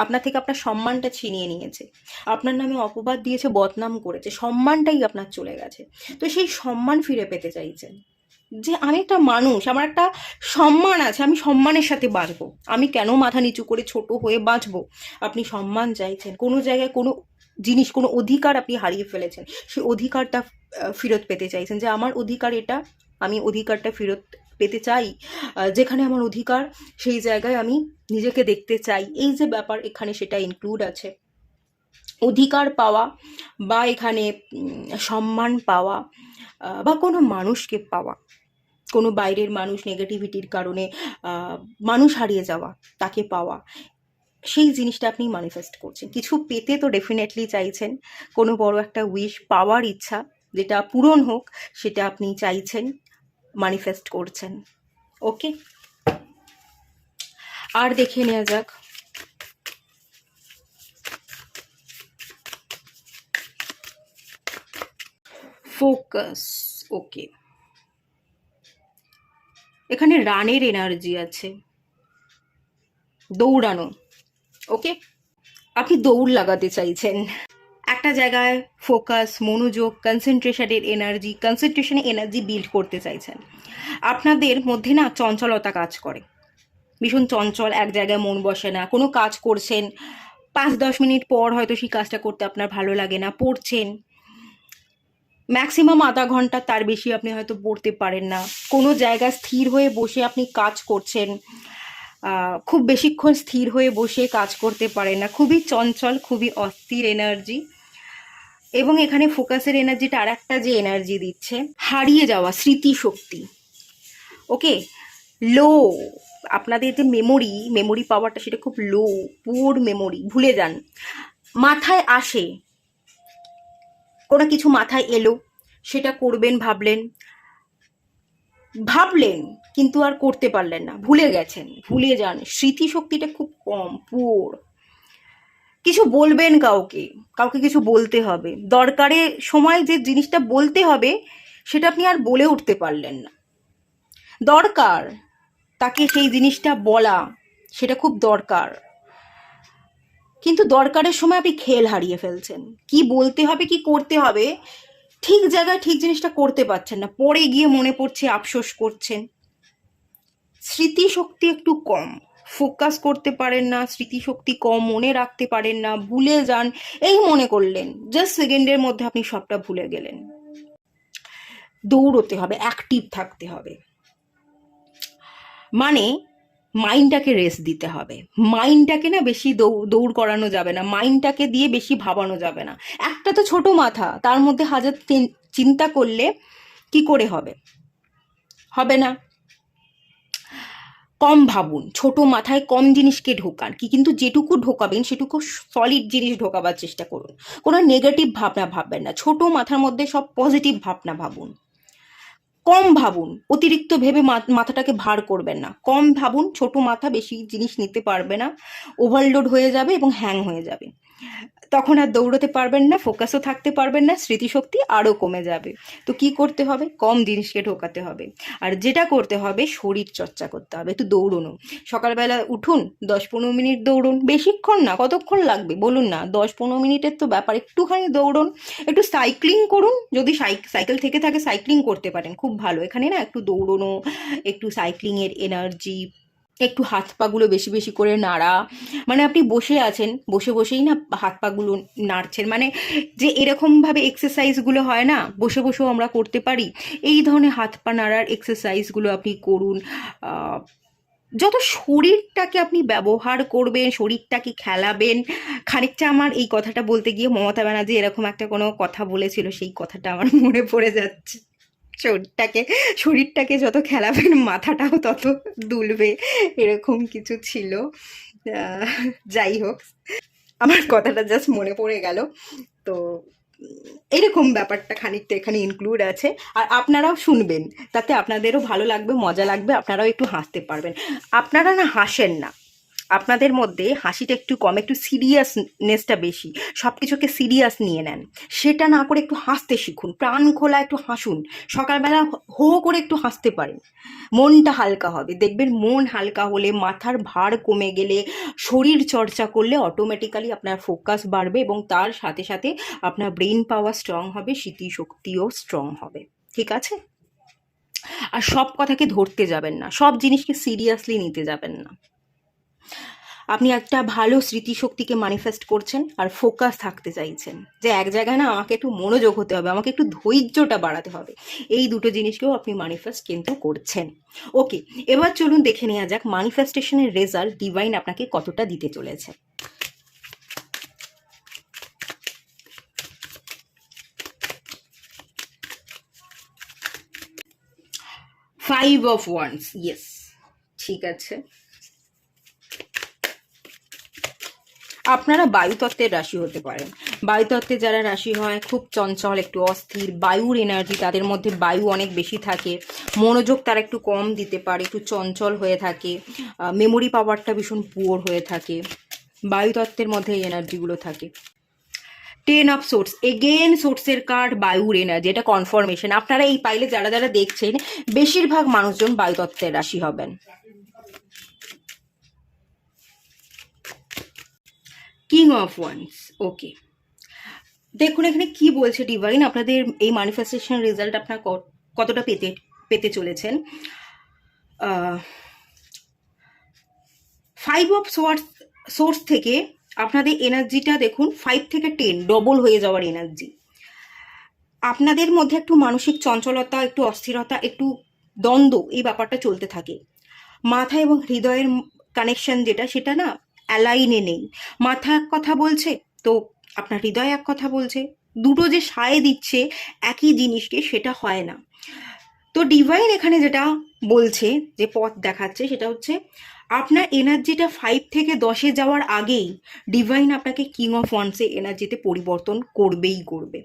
আপনার থেকে আপনার সম্মানটা ছিনিয়ে নিয়েছে, আপনার নামে অপবাদ দিয়েছে, বদনাম করেছে, সম্মানটাই আপনার চলে গেছে। তো সেই সম্মান ফিরে পেতে চাইছেন। যে আমি একটা মানুষ, আমার একটা সম্মান আছে, আমি সম্মানের সাথে বাঁচবো, আমি কেন মাথা নিচু করে ছোট হয়ে বাঁচবো। আপনি সম্মান চাইছেন, কোনো জায়গায় কোনো জিনিস, কোনো অধিকার আপনি হারিয়ে ফেলেছেন, সেই অধিকারটা ফেরত পেতে চাইছেন, যে আমার অধিকার এটা, আমি অধিকারটা ফেরত পেতে চাই। যেখানে আমার অধিকার, সেই জায়গায় আমি নিজেকে দেখতে চাই। এই যে ব্যাপার, এখানে সেটা ইনক্লুড আছে। অধিকার পাওয়া বা এখানে সম্মান পাওয়া, বা কোনো মানুষকে পাওয়া, কোনো বাইরের মানুষ নেগেটিভিটির কারণে মানুষ হারিয়ে যাওয়া, তাকে পাওয়া, সেই জিনিসটা আপনি ম্যানিফেস্ট করছেন। কিছু পেতে তো ডেফিনেটলি চাইছেন, কোনো বড় একটা উইশ পাওয়ার ইচ্ছা, যেটা পূরণ হোক, সেটা আপনি চাইছেন, ম্যানিফেস্ট করছেন। ওকে, আর দেখে নেওয়া যাক। ফোকাস, ওকে, এখানে রানের এনার্জি আছে, দৌড়ানো। ওকে, আপনি দৌড় লাগাতে চাইছেন একটা জায়গায়, ফোকাস, মনোযোগ, কনসেন্ট্রেশনের এনার্জি বিল্ড করতে চাইছেন। আপনাদের মধ্যে না চঞ্চলতা কাজ করে, ভীষণ চঞ্চল, এক জায়গায় মন বসে না। কোনো কাজ করছেন, 5-10 মিনিট পর হয়তো সেই কাজটা করতে আপনার ভালো লাগে না, পড়ছেন ম্যাক্সিমাম আধা ঘন্টা, তার বেশি আপনি হয়তো পড়তে পারেন না। কোনো জায়গায় স্থির হয়ে বসে আপনি কাজ করছেন, খুব বেশিক্ষণ স্থির হয়ে বসে কাজ করতে পারেন না, খুবই চঞ্চল, খুবই অস্থির এনার্জি। এবং এখানে ফোকাসের এনার্জিটা আর একটা যে এনার্জি দিচ্ছে, হারিয়ে যাওয়া স্মৃতিশক্তি। ওকে, লো, আপনাদের যে মেমোরি পাওয়ারটা, সেটা খুব লো, পুওর মেমোরি, ভুলে যান। মাথায় আসে, কোনো কিছু মাথায় এলো, সেটা করবেন ভাবলেন কিন্তু আর করতে পারলেন না, ভুলে গেছেন, ভুলে যান, স্মৃতিশক্তিটা খুব কম, পুওর। কিছু বলবেন কাউকে, কাউকে কিছু বলতে হবে, দরকারের সময় যে জিনিসটা বলতে হবে, সেটা আপনি আর বলে উঠতে পারলেন না। দরকার তাকে সেই জিনিসটা বলা, সেটা খুব দরকার, কিন্তু দরকারের সময় আপনি খেল হারিয়ে ফেলছেন। কি বলতে হবে, কি করতে হবে, ঠিক জায়গায় ঠিক জিনিসটা করতে পারছেন না, পরে গিয়ে মনে পড়ছে, আফসোস করছেন। স্মৃতিশক্তি একটু কম, ফোকাস করতে পারেন না, স্মৃতিশক্তি কম, মনে রাখতে পারেন না, ভুলে যান। এই মনে করলেন, জাস্ট সেকেন্ডের মধ্যে আপনি সবটা ভুলে গেলেন। দৌড়তে হবে, অ্যাক্টিভ থাকতে হবে, মানে মাইন্ডটাকে রেস্ট দিতে হবে। মাইন্ডটাকে না বেশি দৌড় করানো যাবে না, মাইন্ডটাকে দিয়ে বেশি ভাবানো যাবে না। একটা তো ছোট মাথা, তার মধ্যে হাজার চিন্তা করলে কি করে হবে, হবে না। কম ভাবুন, ছোট মাথায় কম জিনিসকে ঢোকান, কি কিন্তু যেটুকু ঢোকাবেন সেটুকু সলিড জিনিস ঢোকাবার চেষ্টা করুন। কোনো নেগেটিভ ভাবনা ভাববেন না, ছোট মাথার মধ্যে সব পজিটিভ ভাবনা ভাবুন। কম ভাবুন, অতিরিক্ত ভেবে মাথাটাকে ভার করবেন না, কম ভাবুন। ছোট মাথা বেশি জিনিস নিতে পারবে না, ওভারলোড হয়ে যাবে এবং হ্যাং হয়ে যাবে, তখন আর দৌড়তে পারবেন না, ফোকাসও থাকতে পারবেন না, স্মৃতিশক্তি আরও কমে যাবে। তো কি করতে হবে, কম জিনিসকে ঢোকাতে হবে। আর যেটা করতে হবে, শরীর চর্চা করতে হবে, একটু দৌড়ুন। সকালবেলা উঠুন, 10-15 মিনিট দৌড়ুন, বেশিক্ষণ না, কতক্ষণ লাগবে বলুন না, 10-15 মিনিটের তো ব্যাপার, একটুখানি দৌড়ুন। একটু সাইক্লিং করুন, যদি সাইকেল থেকে থাকে সাইক্লিং করতে পারেন, খুব ভালো। এখানে না একটু দৌড়নো, একটু সাইক্লিংয়ের এনার্জি, একটু হাত পাগুলো বেশি বেশি করে নাড়া, মানে আপনি বসে আছেন, বসে বসেই না হাত পাগুলো নাড়ছেন, মানে যে এরকমভাবে এক্সারসাইজগুলো হয় না, বসে বসেও আমরা করতে পারি, এই ধরনের হাত পা নাড়ার এক্সারসাইজগুলো আপনি করুন। যত শরীরটাকে আপনি ব্যবহার করবেন, শরীরটাকে খেলাবেন খানিকটা। আমার এই কথাটা বলতে গিয়ে মমতা ব্যানার্জি এরকম একটা কোনো কথা বলেছিল, সেই কথাটা আমার মনে পড়ে যাচ্ছে। শরীরটাকে যত খেলাবেন, মাথাটাও তত দুলবে, এরকম কিছু ছিল। যাই হোক, আমার কথাটা জাস্ট মনে পড়ে গেল। তো এরকম ব্যাপারটা খানিকটা এখানে ইনক্লুড আছে, আর আপনারাও শুনবেন, তাতে আপনাদেরও ভালো লাগবে, মজা লাগবে, আপনারাও একটু হাসতে পারবেন। আপনারা না হাসেন না, আপনাদের মধ্যে হাসিটা একটু কম, একটু সিরিয়াসনেসটা বেশি, সব কিছুকে সিরিয়াস নিয়ে নেন। সেটা না করে একটু হাসতে শিখুন, প্রাণ খোলা একটু হাসুন, সকালবেলা হো করে একটু হাসতে পারেন, মনটা হালকা হবে। দেখবেন মন হালকা হলে, মাথার ভার কমে গেলে, শরীর চর্চা করলে অটোমেটিক্যালি আপনার ফোকাস বাড়বে, এবং তার সাথে সাথে আপনার ব্রেন পাওয়ার স্ট্রং হবে, স্মৃতিশক্তিও স্ট্রং হবে। ঠিক আছে? আর সব কথাকে ধরতে যাবেন না, সব জিনিসকে সিরিয়াসলি নিতে যাবেন না। আপনি একটা ভালো স্মৃতিশক্তিকে ম্যানিফেস্ট করছেন আর ফোকাস থাকতে চাইছেন, যে এক জায়গায় না আমাকে একটু মনোযোগ হতে হবে, আমাকে একটু ধৈর্যটা বাড়াতে হবে। এই দুটো জিনিসকেও আপনি ম্যানিফেস্ট কিন্তু করছেন। ওকে, এবার চলুন দেখে নেওয়া যাক ম্যানিফেস্টেশনের রেজাল্ট ডিভাইন আপনাকে কতটা দিতে চলেছে। 5 অফ ওয়ান্স, ইয়েস, ঠিক আছে। আপনারা বায়ুতত্ত্বের রাশি হতে পারেন। বায়ুতত্ত্বে যারা রাশি হয় খুব চঞ্চল, একটু অস্থির, বায়ুর এনার্জি তাদের মধ্যে, বায়ু অনেক বেশি থাকে, মনোযোগ তারা একটু কম দিতে পারে, একটু চঞ্চল হয়ে থাকে, মেমোরি পাওয়ারটা ভীষণ পুয়ার হয়ে থাকে, বায়ুতত্ত্বের মধ্যে এই এনার্জিগুলো থাকে। 10 অফ সোর্স, এগেন সোর্সের কার্ড, বায়ুর এনার্জি, এটা কনফার্মেশন। আপনারা এই পাইলে যারা যারা দেখছেন বেশিরভাগ মানুষজন বায়ুতত্ত্বের রাশি হবেন। কিং অফ ওয়ান্স, ওকে, দেখুন এখানে কি বলছে ডিভাইন, আপনাদের এই ম্যানিফেস্টেশন রেজাল্ট আপনার কতটা পেতে পেতে চলেছেন। 5 অফ সোর্স থেকে আপনাদের এনার্জিটা দেখুন 5 থেকে 10 ডবল হয়ে যাওয়ার এনার্জি। আপনাদের মধ্যে একটু মানসিক চঞ্চলতা, একটু অস্থিরতা, একটু দ্বন্দ্ব, এই ব্যাপারটা চলতে থাকে। মাথা এবং হৃদয়ের কানেকশন যেটা, সেটা না অ্যালাইনে নেই। মাথা এক কথা বলছে তো আপনার হৃদয় এক কথা বলছে, দুটো যে সায় দিচ্ছে একই জিনিসকে, সেটা হয় না। তো ডিভাইন এখানে যেটা বলছে, যে পথ দেখাচ্ছে, সেটা হচ্ছে আপনার এনার্জিটা 5 থেকে 10-এ যাওয়ার আগেই ডিভাইন আপনাকে কিং অফ ওয়ান্সে এনার্জিতে পরিবর্তন করবেই করবে।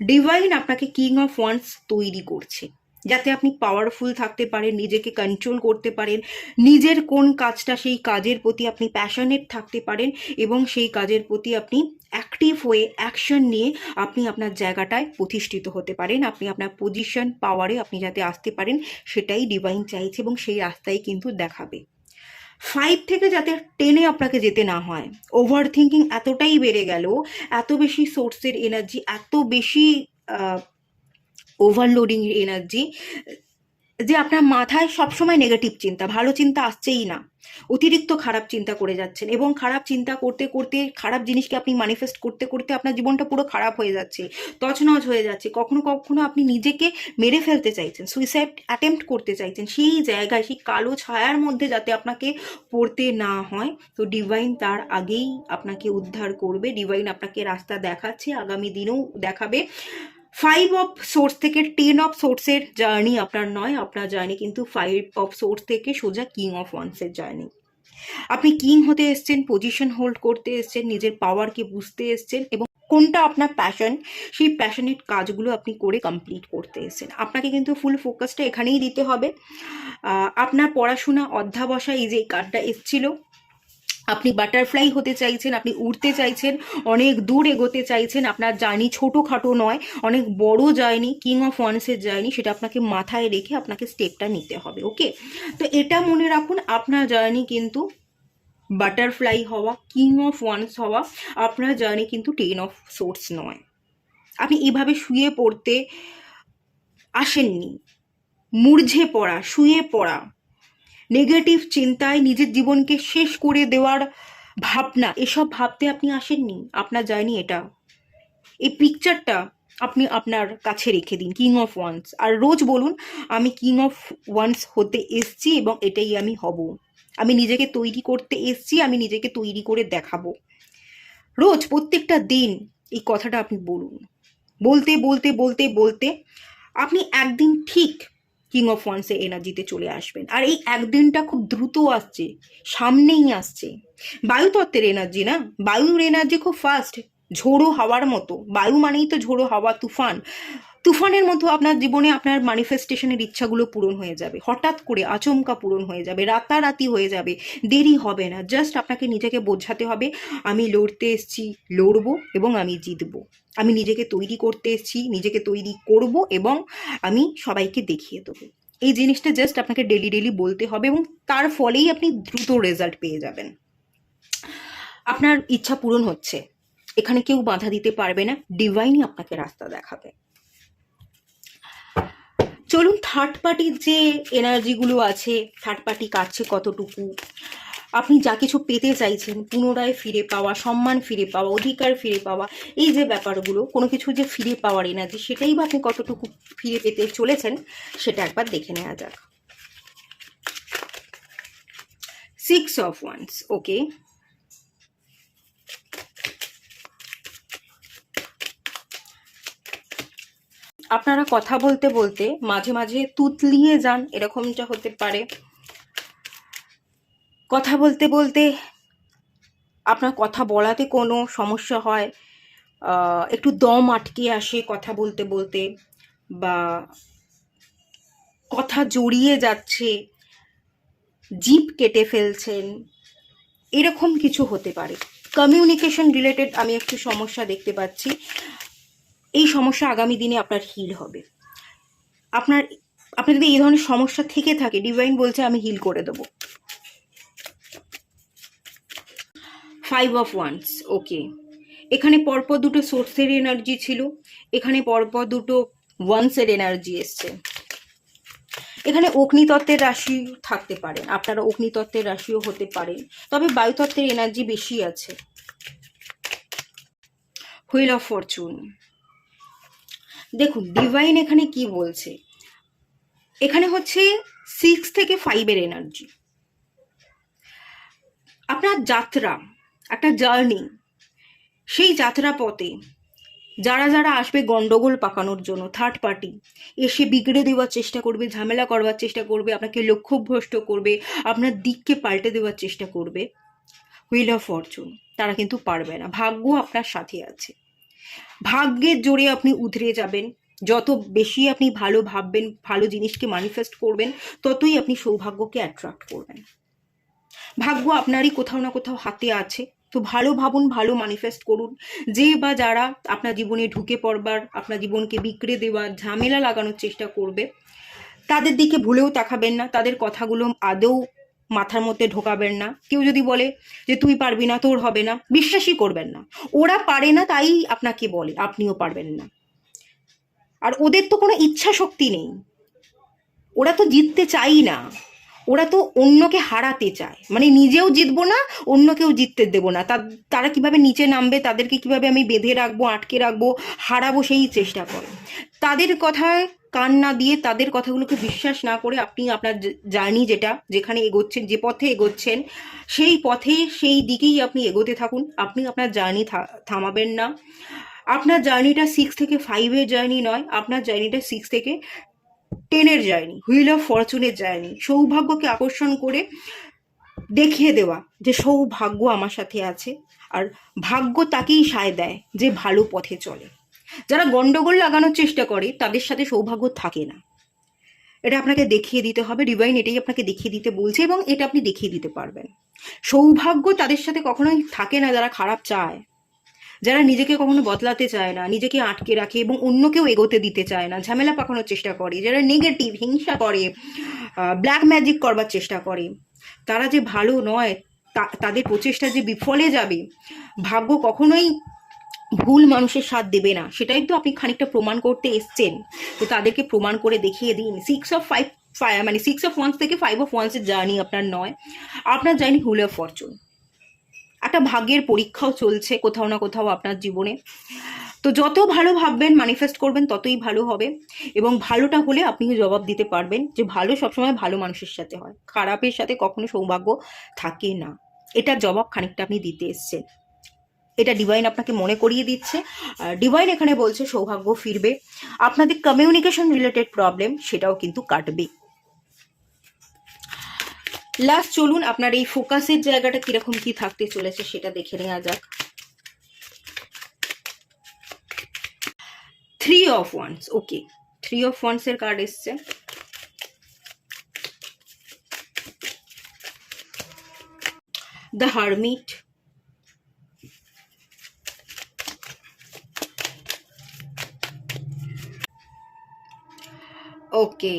ডিভাইন আপনাকে কিং অফ ওয়ান্স তৈরি করছে, যাতে আপনি পাওয়ারফুল থাকতে পারেন, নিজেকে কন্ট্রোল করতে পারেন, নিজের কোন কাজটা সেই কাজের প্রতি আপনি প্যাশনেট থাকতে পারেন, এবং সেই কাজের প্রতি আপনি অ্যাক্টিভ হয়ে অ্যাকশন নিয়ে আপনি আপনার জায়গাটায় প্রতিষ্ঠিত হতে পারেন, আপনি আপনার পজিশন পাওয়ারে আপনি যাতে আসতে পারেন, সেটাই ডিভাইন চাইছে এবং সেই রাস্তায় কিন্তু দেখাবে। 5 থেকে যাতে 10-এ আপনাকে যেতে না হয়। ওভার থিঙ্কিং এতটাই বেড়ে গেল, এত বেশি সোর্সের এনার্জি, এত বেশি ওভারলোডিং এনার্জি, যে আপনার মাথায় সবসময় নেগেটিভ চিন্তা, ভালো চিন্তা আসছেই না, অতিরিক্ত খারাপ চিন্তা করে যাচ্ছেন, এবং খারাপ চিন্তা করতে করতে, খারাপ জিনিসকে আপনি ম্যানিফেস্ট করতে করতে আপনার জীবনটা পুরো খারাপ হয়ে যাচ্ছে, তছনছ হয়ে যাচ্ছে। কখনো কখনো আপনি নিজেকে মেরে ফেলতে চাইছেন, সুইসাইড অ্যাটেম্প্ট করতে চাইছেন। সেই জায়গায়, সেই কালো ছায়ার মধ্যে যাতে আপনাকে পড়তে না হয়, তো ডিভাইন তার আগেই আপনাকে উদ্ধার করবে। ডিভাইন আপনাকে রাস্তা দেখাচ্ছে, আগামী দিনেও দেখাবে। 5 অফ সোর্স থেকে 10 অফ সোর্সের জার্নি আপনার নয়, আপনার জার্নি কিন্তু 5 অফ সোর্স থেকে সোজা কিং অফ ওয়ান্সের জার্নি। আপনি কিং হতে এসছেন, পজিশন হোল্ড করতে এসছেন, নিজের পাওয়ারকে বুঝতে এসছেন, এবং কোনটা আপনার প্যাশন, সেই প্যাশনেট কাজগুলো আপনি করে কমপ্লিট করতে এসছেন। আপনাকে কিন্তু ফুল ফোকাসটা এখানেই দিতে হবে। আপনার পড়াশোনা অধ্যাবসায়, এই যে কার্ডটা এসছিল, আপনি বাটারফ্লাই হতে চাইছেন, আপনি উড়তে চাইছেন, অনেক দূর এগোতে চাইছেন, আপনার জার্নি ছোটোখাটো নয়, অনেক বড় জার্নি, কিং অফ ওয়ান্সের জার্নি, সেটা আপনাকে মাথায় রেখে আপনাকে স্টেপটা নিতে হবে। ওকে, তো এটা মনে রাখুন, আপনার জার্নি কিন্তু বাটারফ্লাই হওয়া, কিং অফ ওয়ান্স হওয়া, আপনার জার্নি কিন্তু 10 অফ সোর্স নয়। আপনি এভাবে শুয়ে পড়তে আসেননি, মূর্ঝে পড়া, শুয়ে পড়া, নেগেটিভ চিন্তায় নিজের জীবনকে শেষ করে দেওয়ার ভাবনা, এসব ভাবতে আপনি আসেননি। আপনার জার্নি এটা, এই পিকচারটা আপনি আপনার কাছে রেখে দিন, কিং অফ ওয়ান্স, আর রোজ বলুন, আমি কিং অফ ওয়ান্স হতে এসছি এবং এটাই আমি হব। আমি নিজেকে তৈরি করতে এসছি, আমি নিজেকে তৈরি করে দেখাবো। রোজ প্রত্যেকটা দিন এই কথাটা আপনি বলুন। বলতে বলতে বলতে বলতে আপনি একদিন ঠিক কিং অফ ওয়ান্সের এনার্জিতে চলে আসবেন। আর এই একদিনটা খুব দ্রুত আসছে, সামনেই আসছে। বায়ুতত্ত্বের এনার্জি না, বায়ুর এনার্জি খুব ফাস্ট, ঝোড়ো হাওয়ার মতো। বায়ু মানেই তো ঝোড়ো হাওয়া, তুফান। তুফানের মতো আপনার জীবনে আপনার ম্যানিফেস্টেশনের ইচ্ছাগুলো পূরণ হয়ে যাবে, হঠাৎ করে আচমকা পূরণ হয়ে যাবে, রাতারাতি হয়ে যাবে, দেরি হবে না। জাস্ট আপনাকে নিজেকে বোঝাতে হবে, আমি লড়তে এসেছি, লড়বো এবং আমি জিতবো। আমি নিজেকে তৈরি করতে এসেছি, নিজেকে তৈরি করব এবং আমি সবাইকে দেখিয়ে দেবো। এই জিনিসটা জাস্ট আপনাকে ডেলি ডেলি বলতে হবে, এবং তার ফলেই আপনি দ্রুত রেজাল্ট পেয়ে যাবেন। আপনার ইচ্ছা পূরণ হচ্ছে, এখানে কেউ বাধা দিতে পারবে না, ডিভাইনই আপনাকে রাস্তা দেখাবে। চলুন থার্ড পার্টির যে এনার্জিগুলো আছে, থার্ড পার্টি কাটছে কতটুকু, আপনি যা কিছু পেতে চাইছেন, পুনরায় ফিরে পাওয়া, সম্মান ফিরে পাওয়া, অধিকার ফিরে পাওয়া, এই যে ব্যাপারগুলো, কোনো কিছু যে ফিরে পাওয়ার এনার্জি, সেটাই বা আপনি কতটুকু ফিরে পেতে চলেছেন, সেটা একবার দেখে নেওয়া যাক। 6 of Wands, ওকে। আপনারা কথা বলতে বলতে মাঝে মাঝে তুতলিয়ে যান, এরকমটা হতে পারে। কথা বলতে বলতে আপনার কথা বলাতে কোনো সমস্যা হয়, একটু দম আটকে আসে কথা বলতে বলতে, বা কথা জড়িয়ে যাচ্ছে, জিভ কেটে ফেলছেন, এরকম কিছু হতে পারে। কমিউনিকেশন রিলেটেড আমি একটু সমস্যা দেখতে পাচ্ছি। এই সমস্যা আগামী দিনে আপনার হিল হবে। আপনার যদি এই ধরনের সমস্যা থেকে থাকে, ডিভাইন বলছে আমি হিল করে দেবো। 5 of Wands, ওকে। এখানে পরপর দুটো সোর্সের এনার্জি ছিল, এখানে পরপর দুটো ওয়ান্সের এনার্জি এসছে। এখানে অগ্নিতত্ত্বের রাশি থাকতে পারেন, আপনারা অগ্নিতত্ত্বের রাশিও হতে পারেন, তবে বায়ুতত্ত্বের এনার্জি বেশি আছে। হুইল অফ ফরচুন, দেখুন ডিভাইন এখানে কি বলছে, এখানে হচ্ছে 6 থেকে 5-এর এনার্জি। আপনার যাত্রা, একটা জার্নি, সেই যাত্রা পথে যারা যারা আসবে গন্ডগোল পাকানোর জন্য, থার্ড পার্টি এসে বিগড়ে দেওয়ার চেষ্টা করবে, ঝামেলা করবার চেষ্টা করবে, আপনাকে লক্ষ্যভ্রষ্ট করবে, আপনার দিককে পাল্টে দেওয়ার চেষ্টা করবে, হুইল অফ ফরচুন, তারা কিন্তু পারবে না। ভাগ্য আপনার সাথে আছে, ভাগ্যের জোরে আপনি উতরে যাবেন। যত বেশি আপনি ভালো ভাববেন, ভালো জিনিসকে ম্যানিফেস্ট করবেন, ততই আপনি সৌভাগ্যকে অ্যাট্রাক্ট করবেন। ভাগ্য আপনারই কোথাও না কোথাও হাতে আছে, তো ভালো ভাবুন, ভালো ম্যানিফেস্ট করুন। যে বা যারা আপনার জীবনে ঢুকে পড়বার, আপনার জীবনকে বিগড়ে দেওয়ার, ঝামেলা লাগানোর চেষ্টা করবে, তাদের দিকে ভুলেও তাকাবেন না, তাদের কথাগুলো আদৌ মাথার মধ্যে ঢোকাবেন না। কেউ যদি বলে যে তুই পারবি না, তোর হবে না, বিশ্বাসই করবেন না। ওরা পারে না তাই আপনাকে বলে, আপনিও পারবেন না। আর ওদের তো কোনো ইচ্ছা শক্তি নেই, ওরা তো জিততে চাই না, ওরা তো অন্যকে হারাতে চায়, মানে নিজেও জিতবো না, অন্যকেও জিততে দেবো না। তারা কিভাবে নিচে নামবে, তাদেরকে কিভাবে আমি বেঁধে রাখবো, আটকে রাখবো, হারাবো, সেই চেষ্টা করে। তাদের কথায় কান না দিয়ে, তাদের কথাগুলোকে বিশ্বাস না করে, আপনি আপনার জার্নি যেটা, যেখানে এগোচ্ছেন, যে পথে এগোচ্ছেন, সেই পথে, সেই দিকেই আপনি এগোতে থাকুন। আপনি আপনার জার্নি থামাবেন না। আপনার জার্নিটা 6 থেকে 5-এর জার্নি নয়, আপনার জার্নিটা 6 থেকে 10-এর জার্নি, হুইল অফ ফরচুনের জার্নি। সৌভাগ্যকে আকর্ষণ করে দেখিয়ে দেওয়া যে সৌভাগ্য আমার সাথে আছে, আর ভাগ্য তাকেই সায় দেয় যে ভালো পথে চলে। যারা গন্ডগোল লাগানোর চেষ্টা করে, তাদের সাথে সৌভাগ্য থাকে না। এটা আপনাকে দেখিয়ে দিতে হবে, ডিভাইন এটাই আপনাকে দেখিয়ে দিতে বলছে, এবং এটা আপনি দেখিয়ে দিতে পারবেন। সৌভাগ্য তাদের সাথে কখনোই থাকে না যারা খারাপ চায়, যারা নিজেকে কখনো বদলাতে চায় না, নিজেকে আটকে রাখে এবং অন্যকেও এগোতে দিতে চায় না, ঝামেলা পাকানোর চেষ্টা করে, যারা নেগেটিভ, হিংসা করে, ব্ল্যাক ম্যাজিক করবার চেষ্টা করে, তারা যে ভালো নয়, তাদের প্রচেষ্টা যে বিফলে যাবে, ভাগ্য কখনোই ভুল মানুষের সাথ দেবে না, সেটাই তো আপনি খানিকটা প্রমাণ করতে এসছেন। তো তাদেরকে প্রমাণ করে দেখিয়ে দিন। 6 of 5, মানে 6 of Wands থেকে 5 of Wands এর জার্নি আপনার নয়, আপনার জার্নি হুইল অফ ফরচুন। একটা ভাগ্যের পরীক্ষাও চলছে কোথাও না কোথাও আপনার জীবনে। তো যত ভালো ভাববেন, ম্যানিফেস্ট করবেন, ততই ভালো হবে, এবং ভালোটা হলে আপনি জবাব দিতে পারবেন যে ভালো সবসময় ভালো মানুষের সাথে হয়, খারাপের সাথে কখনো সৌভাগ্য থাকে না। এটার জবাব খানিকটা আপনি দিতে এসছেন, এটা ডিভাইন আপনাকে মনে করিয়ে দিচ্ছে। ডিভাইন এখানে বলছে সৌভাগ্য ফিরবে, আপনাদের কমিউনিকেশন রিলেটেড প্রবলেম সেটাও কিন্তু কাটবে। লাস্ট চলুন আপনার এই ফোকাসের জায়গাটা কিরকম কি থাকতে চলেছে সেটা দেখে নেওয়া যাক। 3 of Wands, okay. 3 of Wands এর কার্ড এসছে। The hermit, okay.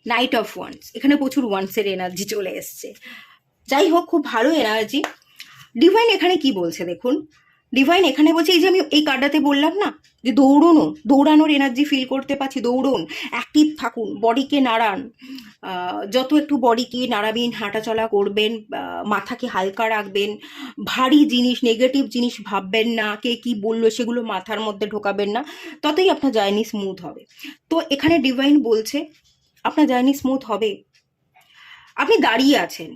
Night of wands, এখানে প্রচুর ওয়ান্সের এনার্জি চলে এসছে। যাই হোক, খুব ভালো এনার্জি। ডিভাইন এখানে কি বলছে দেখুন, ডিভাইন এখানে বলছে, এই যে আমি এই কার্ডটাতে বললাম না যে দৌড়ানোর এনার্জি ফিল করতে পারছি, দৌড়ুন, অ্যাক্টিভ থাকুন, বডিকে নাড়ান, যত একটু বডিকে নাড়াবেন, হাঁটাচলা করবেন, মাথাকে হালকা রাখবেন, ভারী জিনিস, নেগেটিভ জিনিস ভাববেন না, কে কি বললো সেগুলো মাথার মধ্যে ঢোকাবেন না, ততই আপনার জার্নি স্মুথ হবে। তো এখানে ডিভাইন বলছে আপনার জার্নি স্মুথ হবে। আপনি দাঁড়িয়ে আছেন,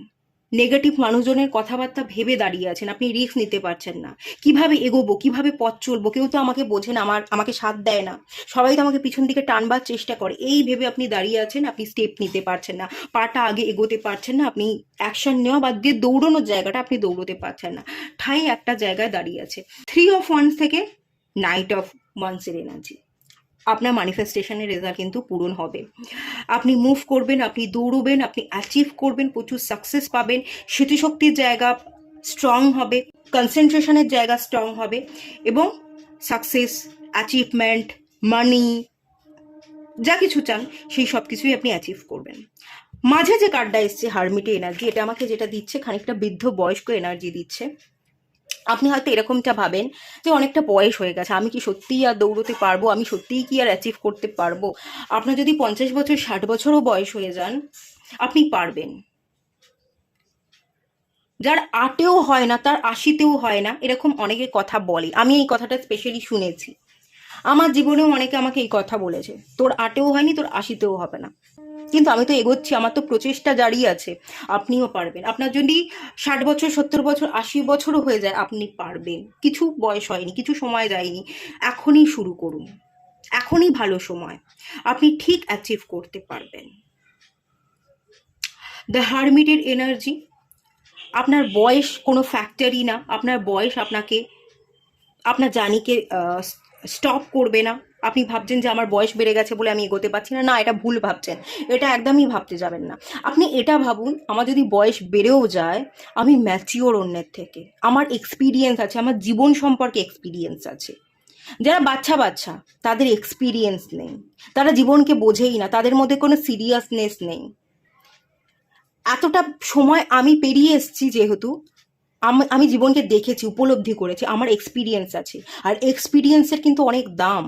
নেগেটিভ মানুষজনের কথাবার্তা ভেবে দাঁড়িয়ে আছেন, আপনি রিস্ক নিতে পারছেন না, কিভাবে এগোবো, কিভাবে পথ চলবো, কেউ তো আমাকে বোঝে না, আমাকে সাথ দেয় না, সবাই তো আমাকে পিছন দিকে টানবার চেষ্টা করে, এই ভেবে আপনি দাঁড়িয়ে আছেন, আপনি স্টেপ নিতে পারছেন না, পাটা আগে এগোতে পারছেন না, আপনি অ্যাকশন নেওয়া বাদ দিয়ে দৌড়ানোর জায়গাটা আপনি দৌড়তে পারছেন না, ঠাই একটা জায়গায় দাঁড়িয়ে আছে। 3 অফ ওয়ান্স থেকে নাইট অফ ওয়ান্সের এনার্জি, আপনার ম্যানিফেস্টেশনের রেজাল্ট কিন্তু পূরণ হবে। আপনি মুভ করবেন, আপনি দৌড়বেন, আপনি অ্যাচিভ করবেন, প্রচুর সাকসেস পাবেন, স্মৃতিশক্তির জায়গা স্ট্রং হবে, কনসেন্ট্রেশনের জায়গা স্ট্রং হবে, এবং সাকসেস, অ্যাচিভমেন্ট, মানি, যা কিছু চান সেই সব কিছুই আপনি অ্যাচিভ করবেন। মাঝে যে কার্ডটা এসছে হারমিটে এনার্জি, এটা আমাকে যেটা দিচ্ছে খানিকটা বৃদ্ধ বয়স্ক এনার্জি দিচ্ছে। আপনি হয়তো এরকমটা ভাবেন যে অনেকটা বয়স হয়ে গেছে, আমি কি সত্যিই আর দৌড়তে পারবো, আমি সত্যিই কি আর অ্যাচিভ করতে পারবো। আপনার যদি 50 বছর 60 বছরও বয়স হয়ে যান, আপনি পারবেন। যার 8-এও হয় না তার 80-তেও হয় না, এরকম অনেকের কথা বলে, আমি এই কথাটা স্পেশালি শুনেছি, আমার জীবনেও অনেকে আমাকে এই কথা বলেছে, তোর 8-এও হয়নি, তোর 80-তেও হবে না, কিন্তু আমি তো এগোচ্ছি, আমার তো প্রচেষ্টা জারি আছে, আপনিও পারবেন। আপনার যদি 60 বছর 70 বছর 80 বছরও হয়ে যায়, আপনি পারবেন, কিছু বয়স হয়নি, কিছু সময় যায়নি, এখনই শুরু করুন, এখনই ভালো সময়, আপনি ঠিক অ্যাচিভ করতে পারবেন। দ্য হারমিটের এনার্জি, আপনার বয়স কোনো ফ্যাক্টরি না, আপনার বয়স আপনার জার্নিকে স্টপ করবে না। আপনি ভাবছেন যে আমার বয়স বেড়ে গেছে বলে আমি এগোতে পারছি না, না, এটা ভুল ভাবছেন, এটা একদমই ভাবতে যাবেন না। আপনি এটা ভাবুন, আমার যদি বয়স বেড়েও যায়, আমি ম্যাচিওর অন্যের থেকে, আমার এক্সপিরিয়েন্স আছে, আমার জীবন সম্পর্কে এক্সপিরিয়েন্স আছে। যারা বাচ্চা বাচ্চা তাদের এক্সপিরিয়েন্স নেই, তারা জীবনকে বোঝেই না, তাদের মধ্যে কোনো সিরিয়াসনেস নেই। এতটা সময় আমি পেরিয়ে এসেছি যেহেতু, আমি জীবনকে দেখেছি, উপলব্ধি করেছি, আমার এক্সপিরিয়েন্স আছে, আর এক্সপিরিয়েন্সের কিন্তু অনেক দাম।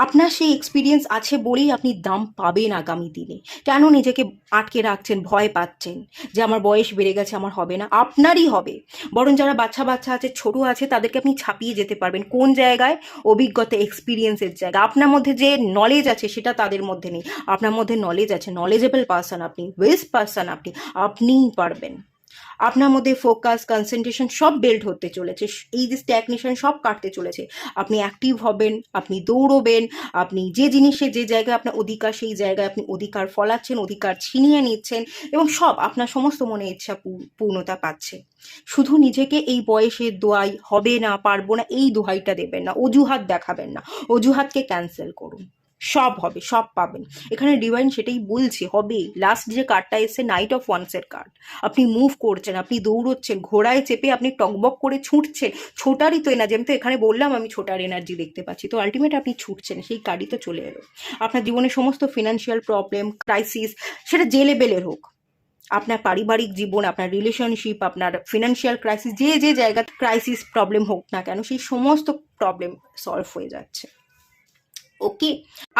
আপনার সেই এক্সপিরিয়েন্স আছে বলেই আপনি দাম পাবেন আগামী দিনে। কেন নিজেকে আটকে রাখছেন, ভয় পাচ্ছেন যে আমার বয়স বেড়ে গেছে, আমার হবে না? আপনারই হবে। বরং যারা বাচ্চা বাচ্চা আছে, ছোট আছে, তাদেরকে আপনি ছাপিয়ে যেতে পারবেন। কোন জায়গায়? অভিজ্ঞতা, এক্সপিরিয়েন্সের জায়গা। আপনার মধ্যে যে নলেজ আছে সেটা তাদের মধ্যে নেই, আপনার মধ্যে নলেজ আছে, নলেজেবল পার্সন আপনি, বেস্ট পার্সন আপনি, আপনিই পারবেন। আপনার মধ্যে ফোকাস, কনসেন্ট্রেশন সব বিল্ড হতে চলেছে, এই যে স্ট্যাগনেশন সব কাটতে চলেছে। আপনি অ্যাক্টিভ হবেন, আপনি দৌড়বেন, আপনি যে জিনিসে যে জায়গায় আপনার অধিকার, সেই জায়গায় আপনি অধিকার ফলাচ্ছেন, অধিকার ছিনিয়ে নিচ্ছেন, এবং সব আপনার সমস্ত মনে ইচ্ছা পূর্ণতা পাচ্ছে। শুধু নিজেকে এই বয়সে দোয়াই, হবে না, পারবো না, এই দোহাইটা দেবেন না, অজুহাত দেখাবেন না, অজুহাতকে ক্যান্সেল করুন, সব হবে, সব পাবেন। এখানে ডিভাইন সেটাই বলছে, হবে। লাস্ট যে কার্ডটা এসছে নাইট অফ ওয়ান্সের কার্ড, আপনি মুভ করছেন, আপনি দৌড়চ্ছেন, ঘোড়ায় চেপে আপনি টকবক করে ছুটছেন, ছোটারই তো এনার্জি, আমি তো এখানে বললাম আমি ছোটার এনার্জি দেখতে পাচ্ছি, তো আলটিমেট আপনি ছুটছেন, সেই কার্ডই তো চলে এলো। আপনার জীবনে সমস্ত ফিনান্সিয়াল প্রবলেম, ক্রাইসিস, সেটা যে লেভেলের হোক, আপনার পারিবারিক জীবন, আপনার রিলেশনশিপ, আপনার ফিনান্সিয়াল ক্রাইসিস, যে জায়গা ক্রাইসিস প্রবলেম হোক না কেন, সেই সমস্ত প্রবলেম সলভ হয়ে যাচ্ছে। ওকে,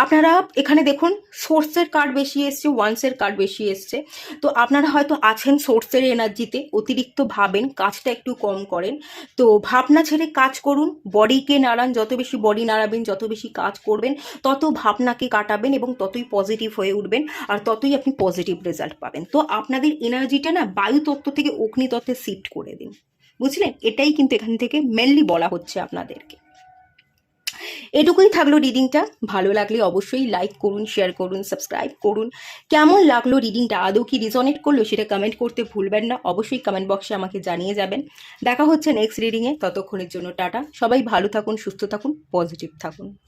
আপনারা এখানে দেখুন সোর্সের কার্ড বেশি এসছে, ওয়ান্সের কার্ড বেশি এসছে। তো আপনারা হয়তো আছেন সোর্সের এনার্জিতে, অতিরিক্ত ভাবেন, কাজটা একটু কম করেন। তো ভাবনা ছেড়ে কাজ করুন, বডিকে নাড়ান, যত বেশি বডি নাড়াবেন, যত বেশি কাজ করবেন, তত ভাবনাকে কাটাবেন এবং ততই পজিটিভ হয়ে উঠবেন, আর ততই আপনি পজিটিভ রেজাল্ট পাবেন। তো আপনাদের এনার্জিটা না বায়ু তত্ত্ব থেকে অগ্নি তত্ত্বে শিফট করে দিন, বুঝলেন? এটাই কিন্তু এখান থেকে মেনলি বলা হচ্ছে আপনাদেরকে। এটুকুই থাকলো রিডিংটা। ভালো লাগলে অবশ্যই লাইক করুন, শেয়ার করুন, সাবস্ক্রাইব করুন। কেমন লাগলো রিডিংটা, আদৌ কি রিজনেট করলো সেটা কমেন্ট করতে ভুলবেন না, অবশ্যই কমেন্ট বক্সে আমাকে জানিয়ে যাবেন। দেখা হচ্ছে নেক্সট রিডিংয়ে, ততক্ষণের জন্য টাটা। সবাই ভালো থাকুন, সুস্থ থাকুন, পজিটিভ থাকুন।